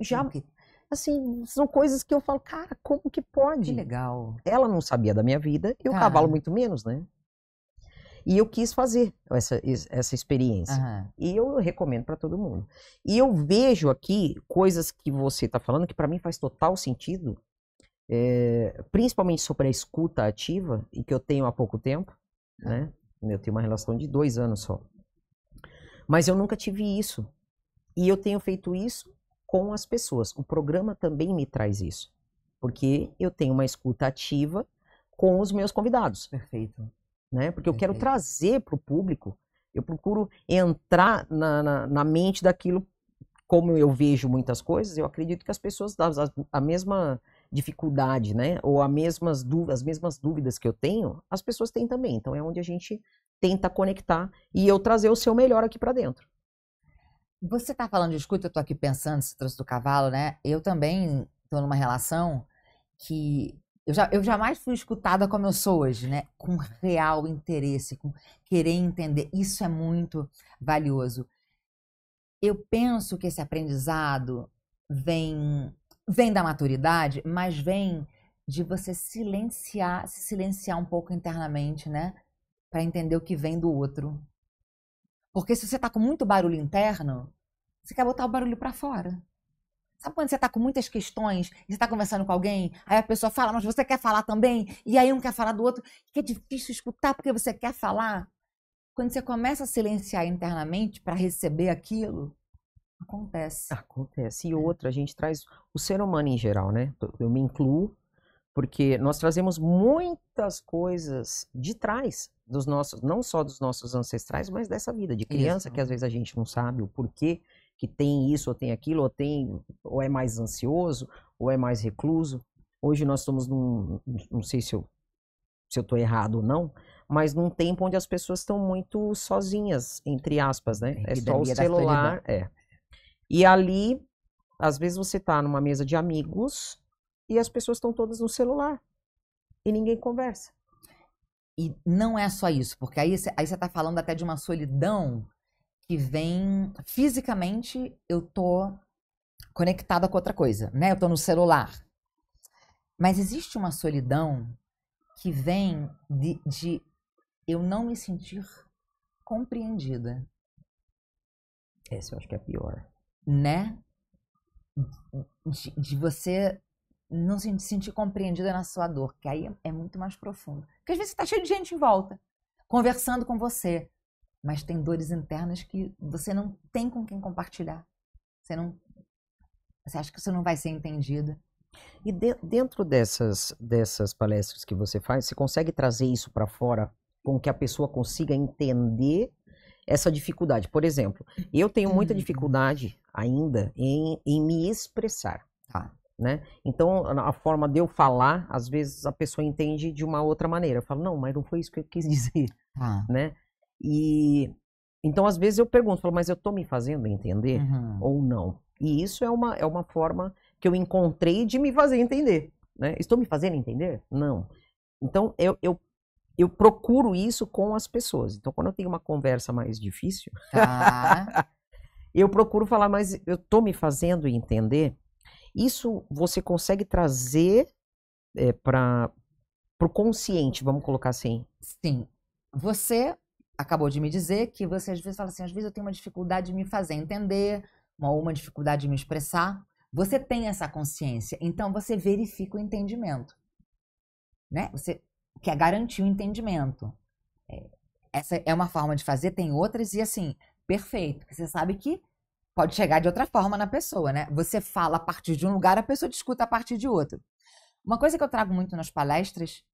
Assim, são coisas que eu falo, cara, como que pode? Que legal. Ela não sabia da minha vida e o cavalo muito menos, né? E eu quis fazer essa experiência. E eu recomendo para todo mundo. E eu vejo aqui coisas que você está falando que para mim faz total sentido, principalmente sobre a escuta ativa, e que eu tenho há pouco tempo, né? Eu tenho uma relação de 2 anos só. Mas eu nunca tive isso. E eu tenho feito isso com as pessoas. O programa também me traz isso. Porque eu tenho uma escuta ativa com os meus convidados. Perfeito. Né? Porque eu quero trazer para o público, eu procuro entrar na mente daquilo, como eu vejo muitas coisas, eu acredito que as pessoas a mesma dificuldade, né? Ou as mesmas dúvidas que eu tenho, as pessoas têm também. Então é onde a gente tenta conectar e eu trazer o seu melhor aqui para dentro. Você tá falando de escuta, eu tô aqui pensando, você trouxe do cavalo, né? Eu também tô numa relação que eu jamais fui escutada como eu sou hoje, né? Com real interesse, com querer entender. Isso é muito valioso. Eu penso que esse aprendizado vem da maturidade, mas vem de você se silenciar um pouco internamente, né? Para entender o que vem do outro. Porque se você tá com muito barulho interno, você quer botar o barulho para fora. Sabe quando você tá com muitas questões e você tá conversando com alguém, aí a pessoa fala, mas você quer falar também? E aí um quer falar do outro, que é difícil escutar porque você quer falar. Quando você começa a silenciar internamente para receber aquilo, acontece. Acontece. E outra, a gente traz o ser humano em geral, né? Eu me incluo, porque nós trazemos muitas coisas de trás dos nossos, não só dos nossos ancestrais, mas dessa vida de criança, que às vezes a gente não sabe o porquê que tem isso ou tem aquilo, ou é mais ansioso, ou é mais recluso. Hoje nós estamos não sei se eu tô errado ou não, mas num tempo onde as pessoas estão muito sozinhas, entre aspas, né? É só o celular, E ali, às vezes você tá numa mesa de amigos e as pessoas estão todas no celular e ninguém conversa. E não é só isso, porque aí você tá falando até de uma solidão que vem fisicamente, eu tô conectada com outra coisa, né? Eu tô no celular. Mas existe uma solidão que vem de eu não me sentir compreendida. Essa eu acho que é a pior. Né? De você não se sentir compreendida na sua dor, que aí é muito mais profundo. Porque às vezes você tá cheio de gente em volta, conversando com você, mas tem dores internas que você não tem com quem compartilhar. Você acha que você não vai ser entendida. E dentro dessas palestras que você faz, você consegue trazer isso para fora com que a pessoa consiga entender essa dificuldade. Por exemplo, eu tenho muita dificuldade ainda em me expressar, Tá. né? Então, a forma de eu falar, às vezes a pessoa entende de uma outra maneira. Eu falo, não, mas não foi isso que eu quis dizer, Tá. né? E então, às vezes eu pergunto, falo, mas eu tô me fazendo entender ou não? E isso é uma forma que eu encontrei de me fazer entender, né? Estou me fazendo entender? Não. Então, eu procuro isso com as pessoas. Então, quando eu tenho uma conversa mais difícil, Tá. eu procuro falar, mas eu tô me fazendo entender? Isso você consegue trazer para o consciente, vamos colocar assim. Sim. Você acabou de me dizer que você às vezes fala assim, às vezes eu tenho uma dificuldade de me fazer entender, uma dificuldade de me expressar. Você tem essa consciência, então você verifica o entendimento, né? Você quer garantir o entendimento. Essa é uma forma de fazer, tem outras e assim, perfeito. Você sabe que pode chegar de outra forma na pessoa, né? Você fala a partir de um lugar, a pessoa discuta a partir de outro. Uma coisa que eu trago muito nas palestras,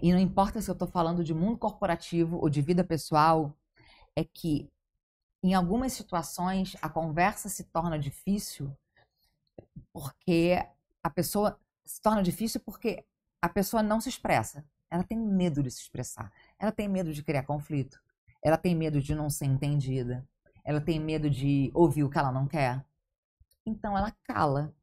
e não importa se eu estou falando de mundo corporativo ou de vida pessoal, é que em algumas situações a conversa se torna difícil porque a pessoa se torna difícil porque a pessoa não se expressa. Ela tem medo de se expressar. Ela tem medo de criar conflito. Ela tem medo de não ser entendida. Ela tem medo de ouvir o que ela não quer. Então ela cala.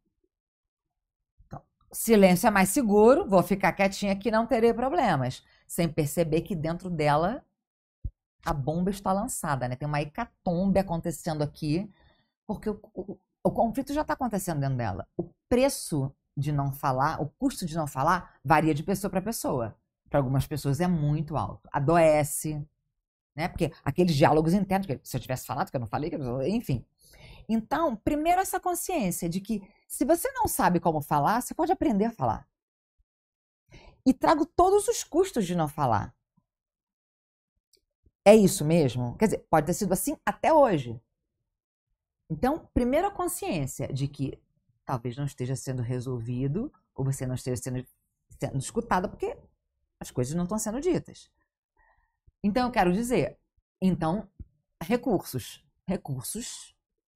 Então, silêncio é mais seguro, vou ficar quietinha que não terei problemas. Sem perceber que dentro dela a bomba está lançada, né? Tem uma hecatombe acontecendo aqui, porque o conflito já está acontecendo dentro dela. O preço de não falar, o custo de não falar, varia de pessoa para pessoa. Para algumas pessoas é muito alto. Adoece, né? Porque aqueles diálogos internos, que se eu tivesse falado, que eu não falei, enfim. Então, primeiro essa consciência de que se você não sabe como falar, você pode aprender a falar. E trago todos os custos de não falar. É isso mesmo? Quer dizer, pode ter sido assim até hoje. Então, primeiro a consciência de que talvez não esteja sendo resolvido, ou você não esteja sendo escutada, porque as coisas não estão sendo ditas. Então, eu quero dizer, então, recursos,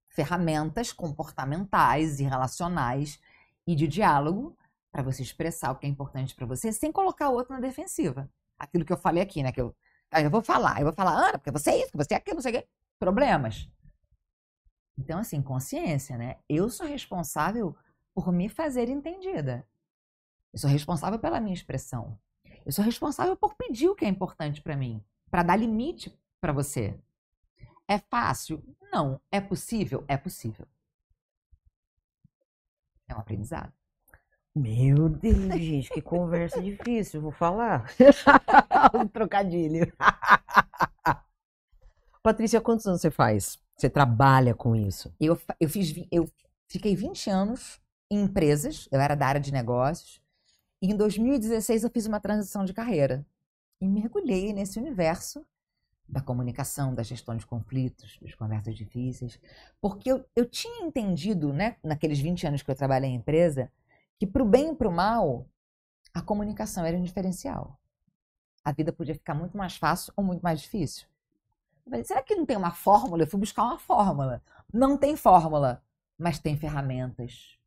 ferramentas comportamentais e relacionais e de diálogo para você expressar o que é importante para você, sem colocar o outro na defensiva. Aquilo que eu falei aqui, né? Eu vou falar, Ana, porque você é isso, porque você é aquilo, não sei o quê. Problemas. Então, assim, consciência, né? Eu sou responsável por me fazer entendida. Eu sou responsável pela minha expressão. Eu sou responsável por pedir o que é importante para mim, para dar limite para você. É fácil? Não. É possível? É possível. É um aprendizado. Meu Deus, gente, que conversa difícil, vou falar. Um trocadilho. Patrícia, quantos anos você faz? Você trabalha com isso? Eu fiquei 20 anos em empresas, eu era da área de negócios, e em 2016 eu fiz uma transição de carreira. E mergulhei nesse universo da comunicação, da gestão de conflitos, das conversas difíceis, porque eu tinha entendido, né, naqueles 20 anos que eu trabalhei em empresa, que para o bem e para o mal, a comunicação era um diferencial. A vida podia ficar muito mais fácil ou muito mais difícil. Eu falei, será que não tem uma fórmula? Eu fui buscar uma fórmula. Não tem fórmula, mas tem ferramentas.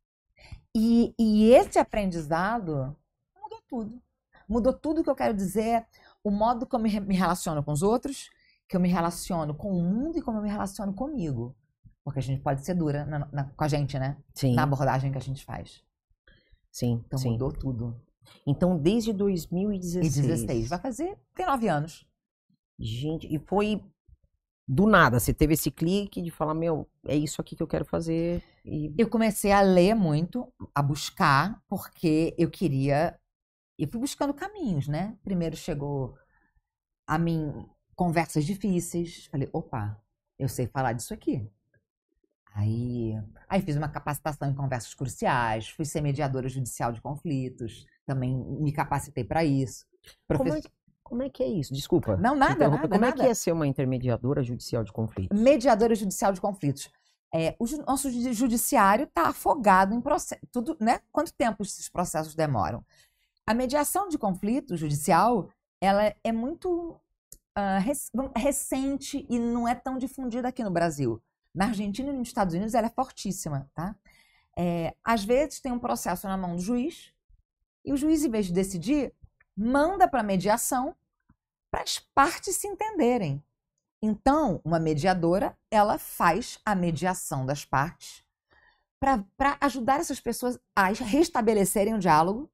E esse aprendizado mudou tudo. Mudou tudo o que eu quero dizer, o modo como eu me relaciono com os outros, que eu me relaciono com o mundo e como eu me relaciono comigo. Porque a gente pode ser dura com a gente, né? Sim. Na abordagem que a gente faz. Sim, então sim. Mudou tudo. Então, desde 2016. Vai fazer, tem 9 anos. Gente, e foi do nada, você teve esse clique de falar, meu, é isso aqui que eu quero fazer. E... Eu comecei a ler muito, a buscar, porque eu fui buscando caminhos, né? Primeiro chegou a mim conversas difíceis. Falei, opa, eu sei falar disso aqui. Aí fiz uma capacitação em conversas cruciais, fui ser mediadora judicial de conflitos, também me capacitei para isso. Como é que é isso? Desculpa. Não, nada. Como é que é ser uma intermediadora judicial de conflitos? Mediadora judicial de conflitos. O nosso judiciário está afogado em processo. Tudo, né? Quanto tempo esses processos demoram? A mediação de conflito judicial, ela é muito recente e não é tão difundida aqui no Brasil. Na Argentina e nos Estados Unidos ela é fortíssima, tá? Às vezes tem um processo na mão do juiz e o juiz, em vez de decidir, manda para mediação para as partes se entenderem. Então, uma mediadora, ela faz a mediação das partes para ajudar essas pessoas a restabelecerem o diálogo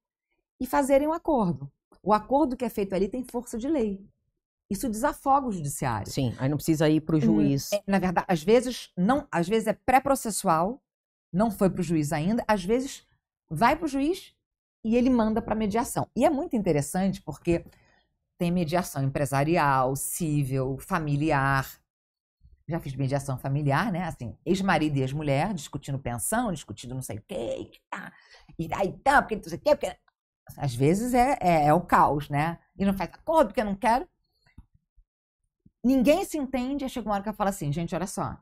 e fazerem um acordo. O acordo que é feito ali tem força de lei. Isso desafoga o judiciário. Sim, aí não precisa ir para o juiz. Na verdade, às vezes é pré-processual, não foi para o juiz ainda, às vezes vai para o juiz e ele manda para mediação. E é muito interessante porque tem mediação empresarial, civil, familiar. Já fiz mediação familiar, né? Assim, ex-marido e ex-mulher discutindo pensão, discutindo não sei o quê, e aí tá, porque não sei o quê, porque... Às vezes é o caos, né? E não faz acordo porque eu não quero. Ninguém se entende, aí chega uma hora que eu falo assim, gente, olha só,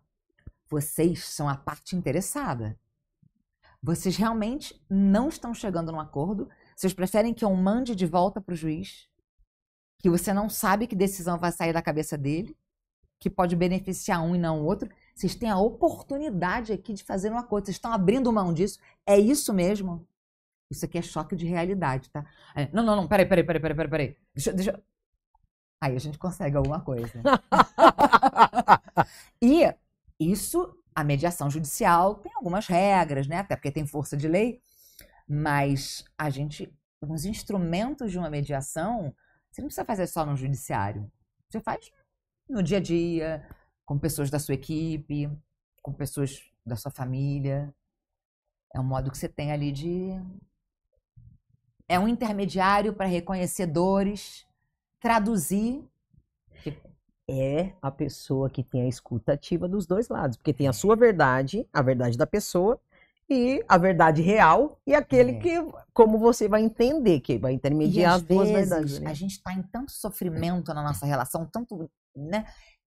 vocês são a parte interessada. Vocês realmente não estão chegando num acordo, vocês preferem que eu mande de volta para o juiz, que você não sabe que decisão vai sair da cabeça dele, que pode beneficiar um e não o outro. Vocês têm a oportunidade aqui de fazer um acordo, vocês estão abrindo mão disso. É isso mesmo? Isso aqui é choque de realidade, tá? Não, peraí. Deixa. Aí a gente consegue alguma coisa. E isso, a mediação judicial tem algumas regras, né? Até porque tem força de lei, mas os instrumentos de uma mediação, você não precisa fazer só no judiciário. Você faz no dia a dia, com pessoas da sua equipe, com pessoas da sua família. É um modo que você tem ali de... É um intermediário para reconhecer dores, traduzir. É a pessoa que tem a escuta ativa dos dois lados. Porque tem a sua verdade, a verdade da pessoa, e a verdade real, e aquele que, como você vai entender, que vai intermediar as duas verdades. A gente está em tanto sofrimento na nossa relação, tanto, né,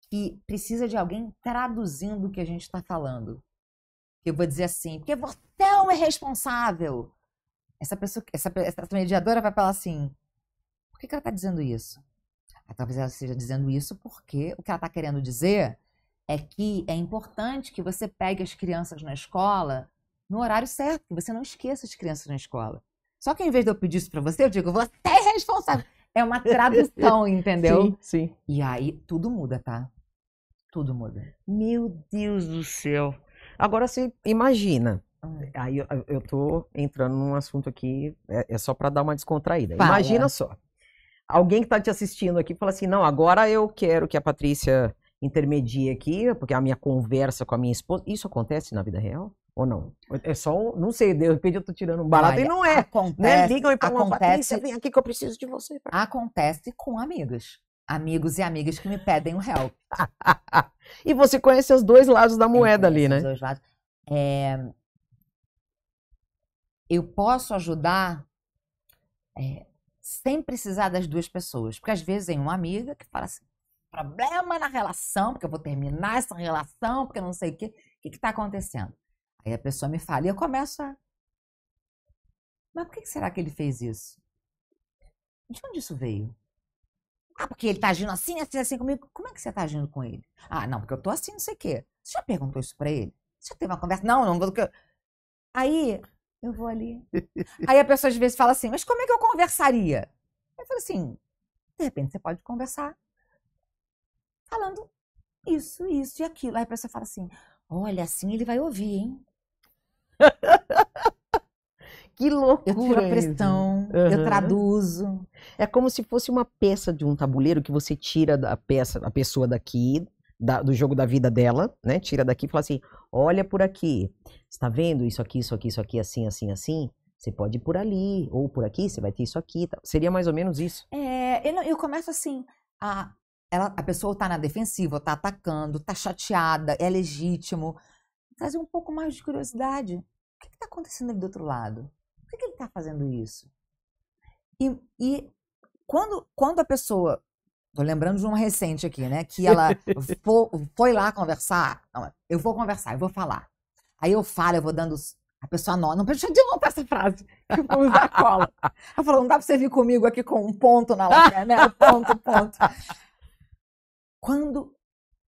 que precisa de alguém traduzindo o que a gente está falando. Eu vou dizer assim, porque você é um irresponsável. Essa mediadora vai falar assim, por que ela está dizendo isso? Talvez ela esteja dizendo isso porque o que ela está querendo dizer é que é importante que você pegue as crianças na escola no horário certo, que você não esqueça as crianças na escola. Só que em vez de eu pedir isso para você, eu digo, você é responsável. É uma tradução, entendeu? Sim. E aí tudo muda, tá? Tudo muda. Meu Deus do céu. Agora você imagina... Aí eu tô entrando num assunto aqui, é só para dar uma descontraída. Fala. Imagina só, alguém que tá te assistindo aqui fala assim, não, agora eu quero que a Patrícia intermedie aqui, porque a minha conversa com a minha esposa, isso acontece na vida real? Ou não? É só, não sei, de repente eu tô tirando um barato. Olha, e não é. Acontece, né? Ligam e falam, Patrícia, vem aqui que eu preciso de você. Acontece com amigos. Amigos e amigas que me pedem um help. E você conhece os dois lados da moeda ali, né? Os dois lados. Eu posso ajudar sem precisar das duas pessoas. Porque às vezes tem uma amiga que fala assim, problema na relação, porque eu vou terminar essa relação, porque eu não sei o que está acontecendo. Aí a pessoa me fala e eu começo a... Mas por que será que ele fez isso? De onde isso veio? Ah, porque ele está agindo assim comigo. Como é que você está agindo com ele? Ah, não, porque eu tô assim, não sei o quê. Você já perguntou isso para ele? Você já teve uma conversa? Não vou... Aí... Eu vou ali. Aí a pessoa às vezes fala assim, mas como é que eu conversaria? Eu falo assim, de repente você pode conversar falando isso e aquilo. Aí a pessoa fala assim, olha, assim ele vai ouvir, hein? Que loucura. Eu tiro a pressão, eu traduzo. É como se fosse uma peça de um tabuleiro que você tira a pessoa daqui, do jogo da vida dela, né? Tira daqui e fala assim, olha por aqui, você tá vendo isso aqui, assim, você pode ir por ali, ou por aqui, você vai ter isso aqui, tá? Seria mais ou menos isso? Eu começo assim, a pessoa tá na defensiva, tá atacando, tá chateada, é legítimo, trazer um pouco mais de curiosidade. O que tá acontecendo ali do outro lado? Por que ele tá fazendo isso? E quando a pessoa... Tô lembrando de uma recente aqui, né? Que ela foi lá conversar. Não, eu vou conversar, eu vou falar. Aí eu falo, eu vou dando... A pessoa anota. Não precisa de anotar essa frase. Eu vou usar cola. Ela falou, não dá pra você vir comigo aqui com um ponto na lateral, né? Ponto. Quando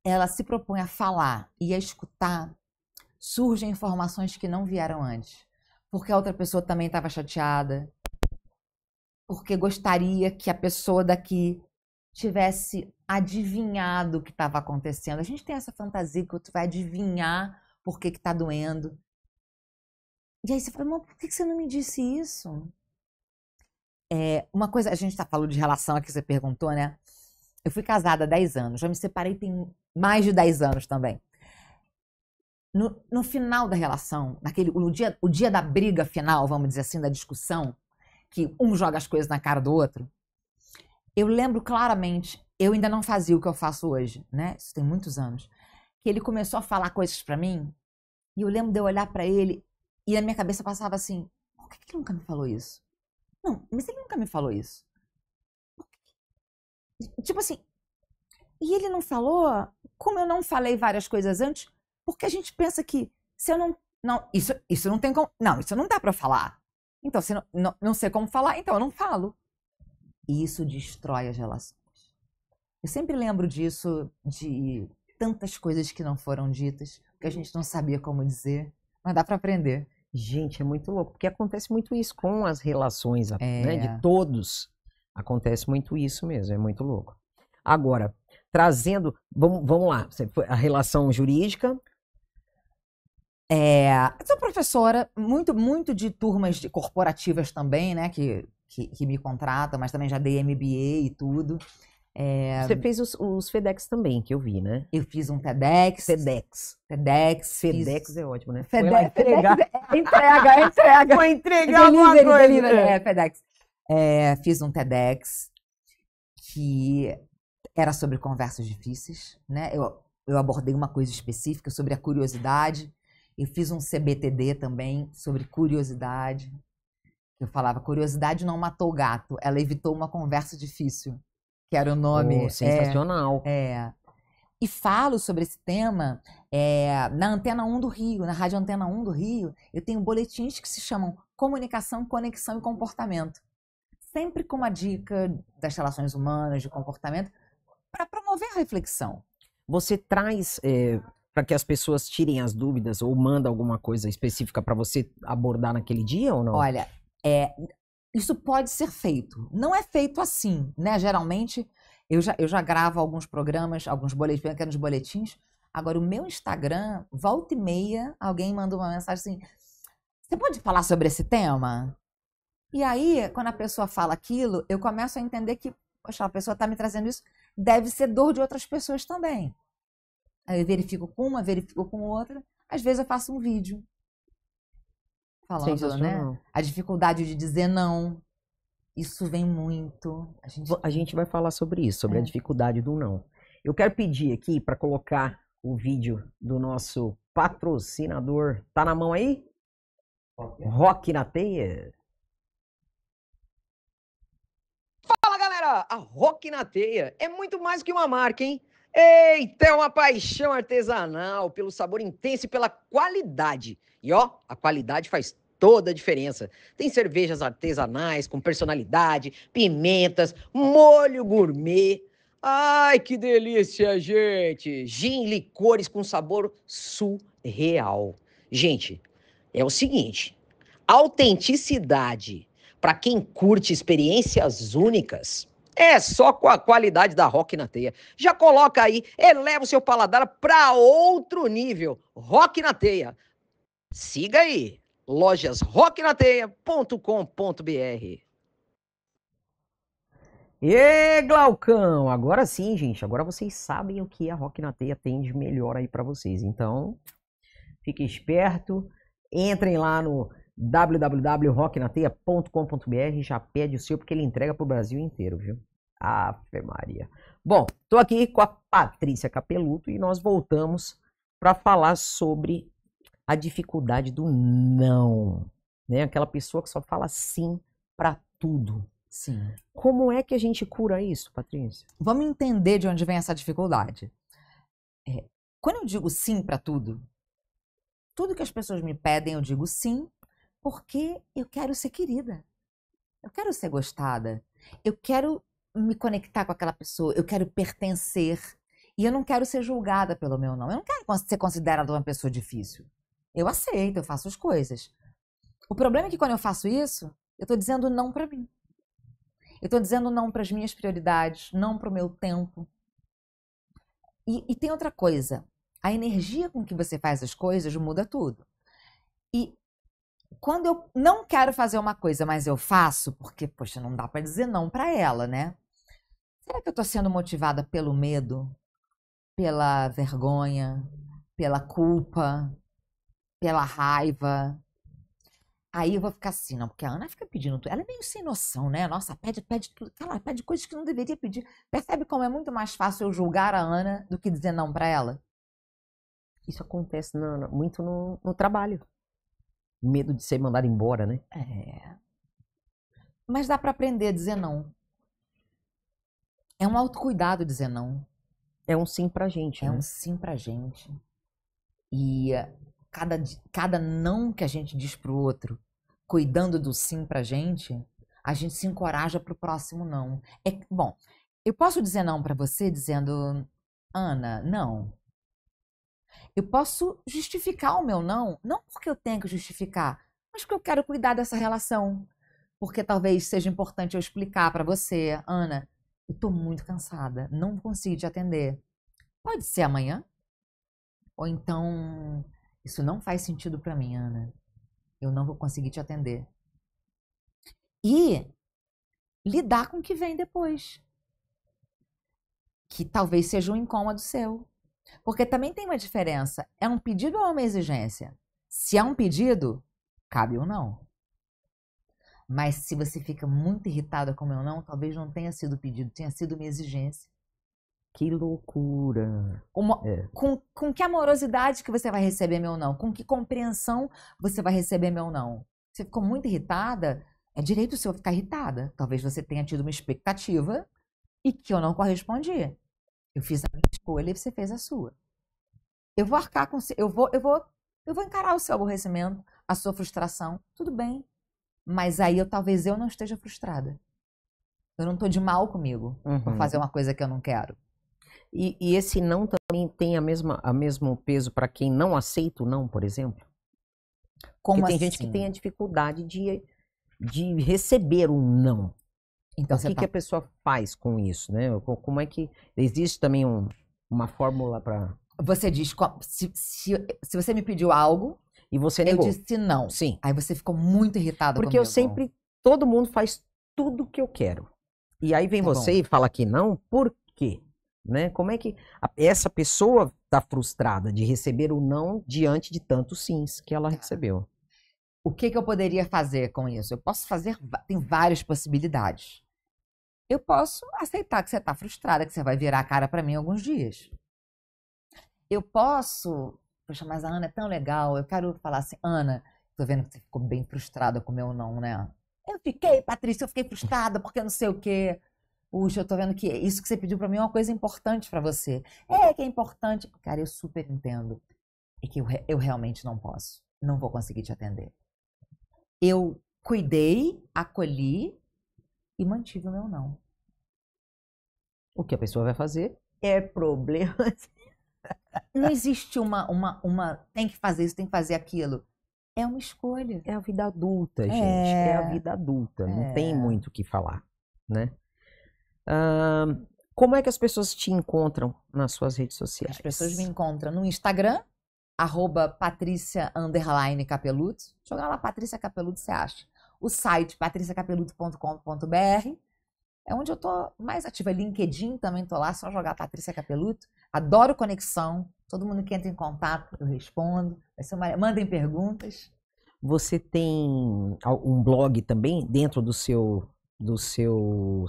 ela se propõe a falar e a escutar, surgem informações que não vieram antes. Porque a outra pessoa também estava chateada, porque gostaria que a pessoa daqui tivesse adivinhado o que estava acontecendo. A gente tem essa fantasia que tu vai adivinhar por que está doendo. E aí você fala, mas por que você não me disse isso? Uma coisa, a gente está falando de relação aqui, você perguntou, né? Eu fui casada há 10 anos, já me separei tem mais de 10 anos também. No final da relação, o dia da briga final, vamos dizer assim, da discussão, que um joga as coisas na cara do outro, eu lembro claramente, eu ainda não fazia o que eu faço hoje, né? Isso tem muitos anos. Que ele começou a falar coisas pra mim, e eu lembro de eu olhar pra ele, e na minha cabeça passava assim, por que ele nunca me falou isso? Não, mas ele nunca me falou isso. Tipo assim, e ele não falou, como eu não falei várias coisas antes, porque a gente pensa que se eu não, isso não tem como, não, isso não dá pra falar. Então, se não sei como falar, então eu não falo. E isso destrói as relações. Eu sempre lembro disso, de tantas coisas que não foram ditas, que a gente não sabia como dizer, mas dá pra aprender. Gente, é muito louco, porque acontece muito isso com as relações, né, de todos. Acontece muito isso mesmo, é muito louco. Agora, trazendo, vamos lá, a relação jurídica. Eu sou professora, muito de turmas corporativas também, né, que me contratam, mas também já dei MBA e tudo. Você fez os FedEx também, que eu vi, né? Eu fiz um TEDx. FedEx é ótimo, né? FedEx, foi lá entregar. entrega. Foi entregar alguma coisa. Delivery, FedEx. Fiz um TEDx que era sobre conversas difíceis, né? Eu abordei uma coisa específica sobre a curiosidade. Eu fiz um CBTD também sobre curiosidade. Eu falava, curiosidade não matou o gato, ela evitou uma conversa difícil. Que era o nome. Sensacional. E falo sobre esse tema na Antena 1 do Rio, na Rádio Antena 1 do Rio. Eu tenho boletins que se chamam Comunicação, Conexão e Comportamento. Sempre com uma dica das relações humanas, de comportamento, para promover a reflexão. Você traz para que as pessoas tirem as dúvidas ou manda alguma coisa específica para você abordar naquele dia ou não? Olha, isso pode ser feito. Não é feito assim, né? Geralmente, eu já gravo alguns programas, alguns pequenos boletins. Agora, o meu Instagram, volta e meia, alguém manda uma mensagem assim, você pode falar sobre esse tema? E aí, quando a pessoa fala aquilo, eu começo a entender que, poxa, a pessoa está me trazendo isso, deve ser dor de outras pessoas também. Aí eu verifico com uma, verifico com outra. Às vezes eu faço um vídeo falando, né? A dificuldade de dizer não. Isso vem muito. A gente vai falar sobre isso, sobre a dificuldade do não. Eu quero pedir aqui para colocar o vídeo do nosso patrocinador. Tá na mão aí? Rock na Teia. Fala, galera! A Rock na Teia é muito mais que uma marca, hein? Eita, é uma paixão artesanal pelo sabor intenso e pela qualidade. E ó, a qualidade faz toda a diferença. Tem cervejas artesanais com personalidade, pimentas, molho gourmet. Ai, que delícia, gente! Gin, licores com sabor surreal. Gente, é o seguinte, autenticidade para quem curte experiências únicas é só com a qualidade da Rock na Teia. Já coloca aí, eleva o seu paladar para outro nível. Rock na Teia. Siga aí, lojasrocknateia.com.br. E Glaucão, agora sim, gente, agora vocês sabem o que a Rock na Teia tem de melhor aí para vocês. Então, fique esperto, entrem lá no www.rocknateia.com.br, já pede o seu porque ele entrega pro Brasil inteiro, viu? Ave Maria. Bom, tô aqui com a Patrícia Capeluto e nós voltamos para falar sobre a dificuldade do não, né? Aquela pessoa que só fala sim para tudo. Sim. Como é que a gente cura isso, Patrícia? Vamos entender de onde vem essa dificuldade. Quando eu digo sim para tudo que as pessoas me pedem, eu digo sim, porque eu quero ser querida. Eu quero ser gostada. Eu quero me conectar com aquela pessoa. Eu quero pertencer. E eu não quero ser julgada pelo meu não. Eu não quero ser considerada uma pessoa difícil. Eu aceito, eu faço as coisas. O problema é que quando eu faço isso, eu tô dizendo não pra mim. Eu tô dizendo não pras minhas prioridades, não pro meu tempo. E tem outra coisa. A energia com que você faz as coisas muda tudo. E quando eu não quero fazer uma coisa, mas eu faço, porque, poxa, não dá pra dizer não pra ela, né? Será que eu tô sendo motivada pelo medo, pela vergonha, pela culpa, pela raiva? Aí eu vou ficar assim, não, porque a Ana fica pedindo tudo. Ela é meio sem noção, né? Nossa, pede tudo. Ela pede coisas que não deveria pedir. Percebe como é muito mais fácil eu julgar a Ana do que dizer não pra ela? Isso acontece muito no trabalho. Medo de ser mandado embora, né? É. Mas dá pra aprender a dizer não. É um autocuidado dizer não. É um sim pra gente, É né? um sim pra gente. E cada não que a gente diz pro outro, cuidando do sim pra gente, a gente se encoraja pro próximo não. Bom, eu posso dizer não pra você dizendo, Ana, não. Eu posso justificar o meu não porque eu tenho que justificar, mas porque eu quero cuidar dessa relação. Porque talvez seja importante eu explicar pra você, Ana, eu tô muito cansada, não consigo te atender. Pode ser amanhã? Ou então, isso não faz sentido pra mim, Ana. Eu não vou conseguir te atender. E lidar com o que vem depois. Que talvez seja um incômodo seu. Porque também tem uma diferença. É um pedido ou é uma exigência? Se é um pedido, cabe ou não. Mas se você fica muito irritada com o meu não, talvez não tenha sido pedido, tenha sido uma exigência. Que loucura. Com que amorosidade que você vai receber meu não? Com que compreensão você vai receber meu não? Você ficou muito irritada? É direito seu ficar irritada. Talvez você tenha tido uma expectativa e que eu não correspondi. Eu fiz a minha escolha e você fez a sua. Eu vou arcar com... Eu vou encarar o seu aborrecimento, a sua frustração. Tudo bem. Mas aí talvez eu não esteja frustrada. Eu não tô de mal comigo por fazer uma coisa que eu não quero. E esse não também tem a mesmo peso para quem não aceita o não, por exemplo? Como Porque tem assim? gente que tem a dificuldade de receber um não. Então, O que a pessoa faz com isso, né? Como é que... Existe também uma fórmula para... Você diz, se você me pediu algo, e você negou. Eu disse não. Sim. Aí você ficou muito irritado Porque comigo. todo mundo faz tudo o que eu quero. E aí vem você e fala que não, por quê? Né? Como é que essa pessoa está frustrada de receber o não diante de tantos sims que ela recebeu? O que eu poderia fazer com isso? Eu posso fazer, tem várias possibilidades. Eu posso aceitar que você está frustrada, que você vai virar a cara para mim alguns dias. Eu posso, poxa, mas a Ana é tão legal, eu quero falar assim, Ana, tô vendo que você ficou bem frustrada com o meu não, né? Eu fiquei, Patrícia, eu fiquei frustrada porque eu não sei o quê. Puxa, eu tô vendo que isso que você pediu pra mim é uma coisa importante pra você. É que é importante. Cara, eu super entendo. É que eu realmente não posso. Não vou conseguir te atender. Eu cuidei, acolhi e mantive o meu não. O que a pessoa vai fazer é problema. Não existe tem que fazer isso, tem que fazer aquilo. É uma escolha. É a vida adulta, gente. É a vida adulta. Não tem muito o que falar, né? Como é que as pessoas te encontram nas suas redes sociais? As pessoas me encontram no Instagram, @Patrícia_Capeluto. Jogar lá Patrícia Capeluto, você acha. O site patriciacapeluto.com.br é onde eu tô mais ativa. LinkedIn também tô lá, só jogar Patrícia Capeluto. Adoro conexão. Todo mundo que entra em contato, eu respondo. Mandem perguntas. Você tem um blog também dentro do seu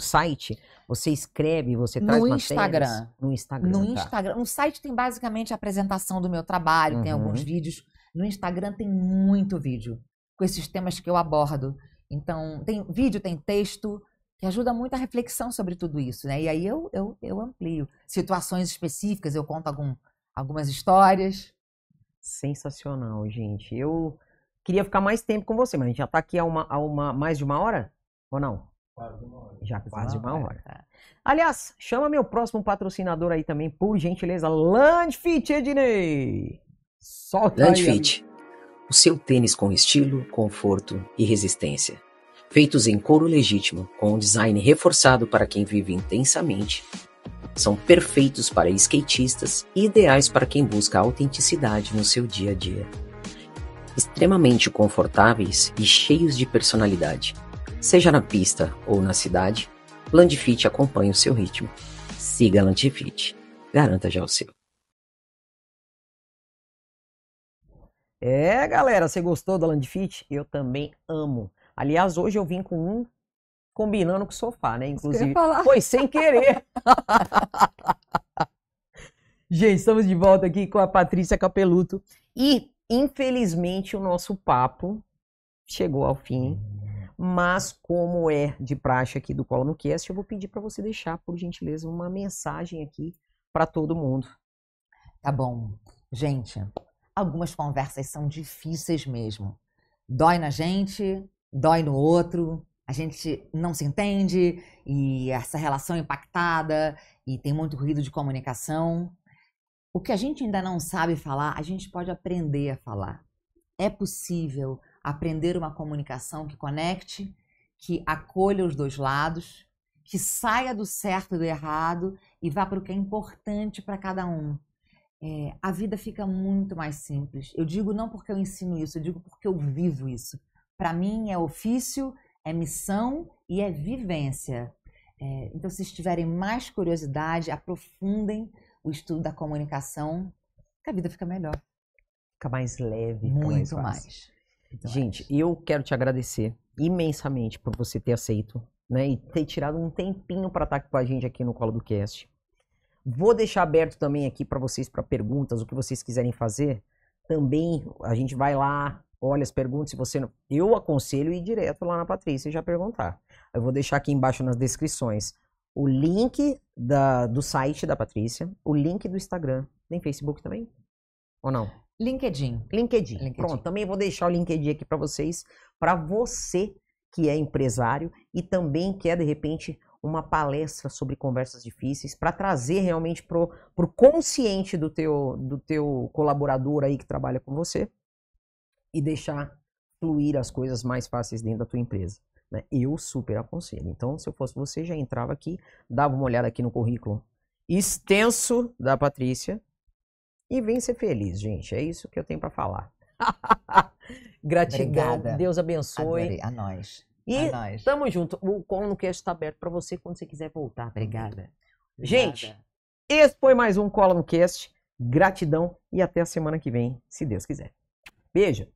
site? Você escreve, você traz matérias? No Instagram. No Instagram. No site tem basicamente a apresentação do meu trabalho, tem alguns vídeos. No Instagram tem muito vídeo com esses temas que eu abordo. Então, tem vídeo, tem texto, que ajuda muito a reflexão sobre tudo isso, né? E aí eu amplio. Situações específicas, eu conto algumas histórias. Sensacional, gente. Eu queria ficar mais tempo com você, mas a gente já tá aqui há mais de uma hora? Ou não? Já quase uma hora. Tá. Aliás, chama meu próximo patrocinador aí também, por gentileza, Landfit, Ednei. Solta Landfit, o seu tênis com estilo, conforto e resistência. Feitos em couro legítimo, com um design reforçado para quem vive intensamente, são perfeitos para skatistas e ideais para quem busca autenticidade no seu dia a dia. Extremamente confortáveis e cheios de personalidade. Seja na pista ou na cidade, Landfit acompanha o seu ritmo. Siga Landfit. Garanta já o seu. Galera, você gostou da Landfit? Eu também amo. Aliás, hoje eu vim com um combinando com o sofá, né? Inclusive, foi sem querer. Gente, estamos de volta aqui com a Patrícia Capeluto. E, infelizmente, o nosso papo chegou ao fim. Mas, como é de praxe aqui do Cola no Cast, eu vou pedir para você deixar, por gentileza, uma mensagem aqui para todo mundo. Tá bom. Gente, algumas conversas são difíceis mesmo. Dói na gente, dói no outro, a gente não se entende e essa relação é impactada e tem muito ruído de comunicação. O que a gente ainda não sabe falar, a gente pode aprender a falar. É possível aprender uma comunicação que conecte, que acolha os dois lados, que saia do certo e do errado e vá para o que é importante para cada um. A vida fica muito mais simples. Eu digo não porque eu ensino isso, eu digo porque eu vivo isso. Para mim é ofício, é missão e é vivência. Então, se tiverem mais curiosidade, aprofundem o estudo da comunicação, que a vida fica melhor. Fica mais leve. Muito mais. Gente, eu quero te agradecer imensamente por você ter aceito, né, e ter tirado um tempinho para estar com a gente aqui no Cola do Cast. Vou deixar aberto também aqui para vocês, para perguntas, o que vocês quiserem fazer. Também a gente vai lá, olha as perguntas, se você não... Eu aconselho ir direto lá na Patrícia e já perguntar. Eu vou deixar aqui embaixo nas descrições o link do site da Patrícia, o link do Instagram. Tem Facebook também? Ou não? LinkedIn. Pronto, também vou deixar o LinkedIn aqui para vocês, para você que é empresário e também quer, de repente, uma palestra sobre conversas difíceis, para trazer realmente pro consciente do teu colaborador aí que trabalha com você e deixar fluir as coisas mais fáceis dentro da tua empresa, né? Eu super aconselho. Então, se eu fosse você, já entrava aqui, dava uma olhada aqui no currículo extenso da Patrícia, e vem ser feliz, gente. É isso que eu tenho para falar. Gratidão. Obrigada. Deus abençoe. Adorei. A nós. E tamo junto. O Cola no Cast está aberto para você quando você quiser voltar. Obrigada. Gente, esse foi mais um Cola no Cast. Gratidão e até a semana que vem, se Deus quiser. Beijo.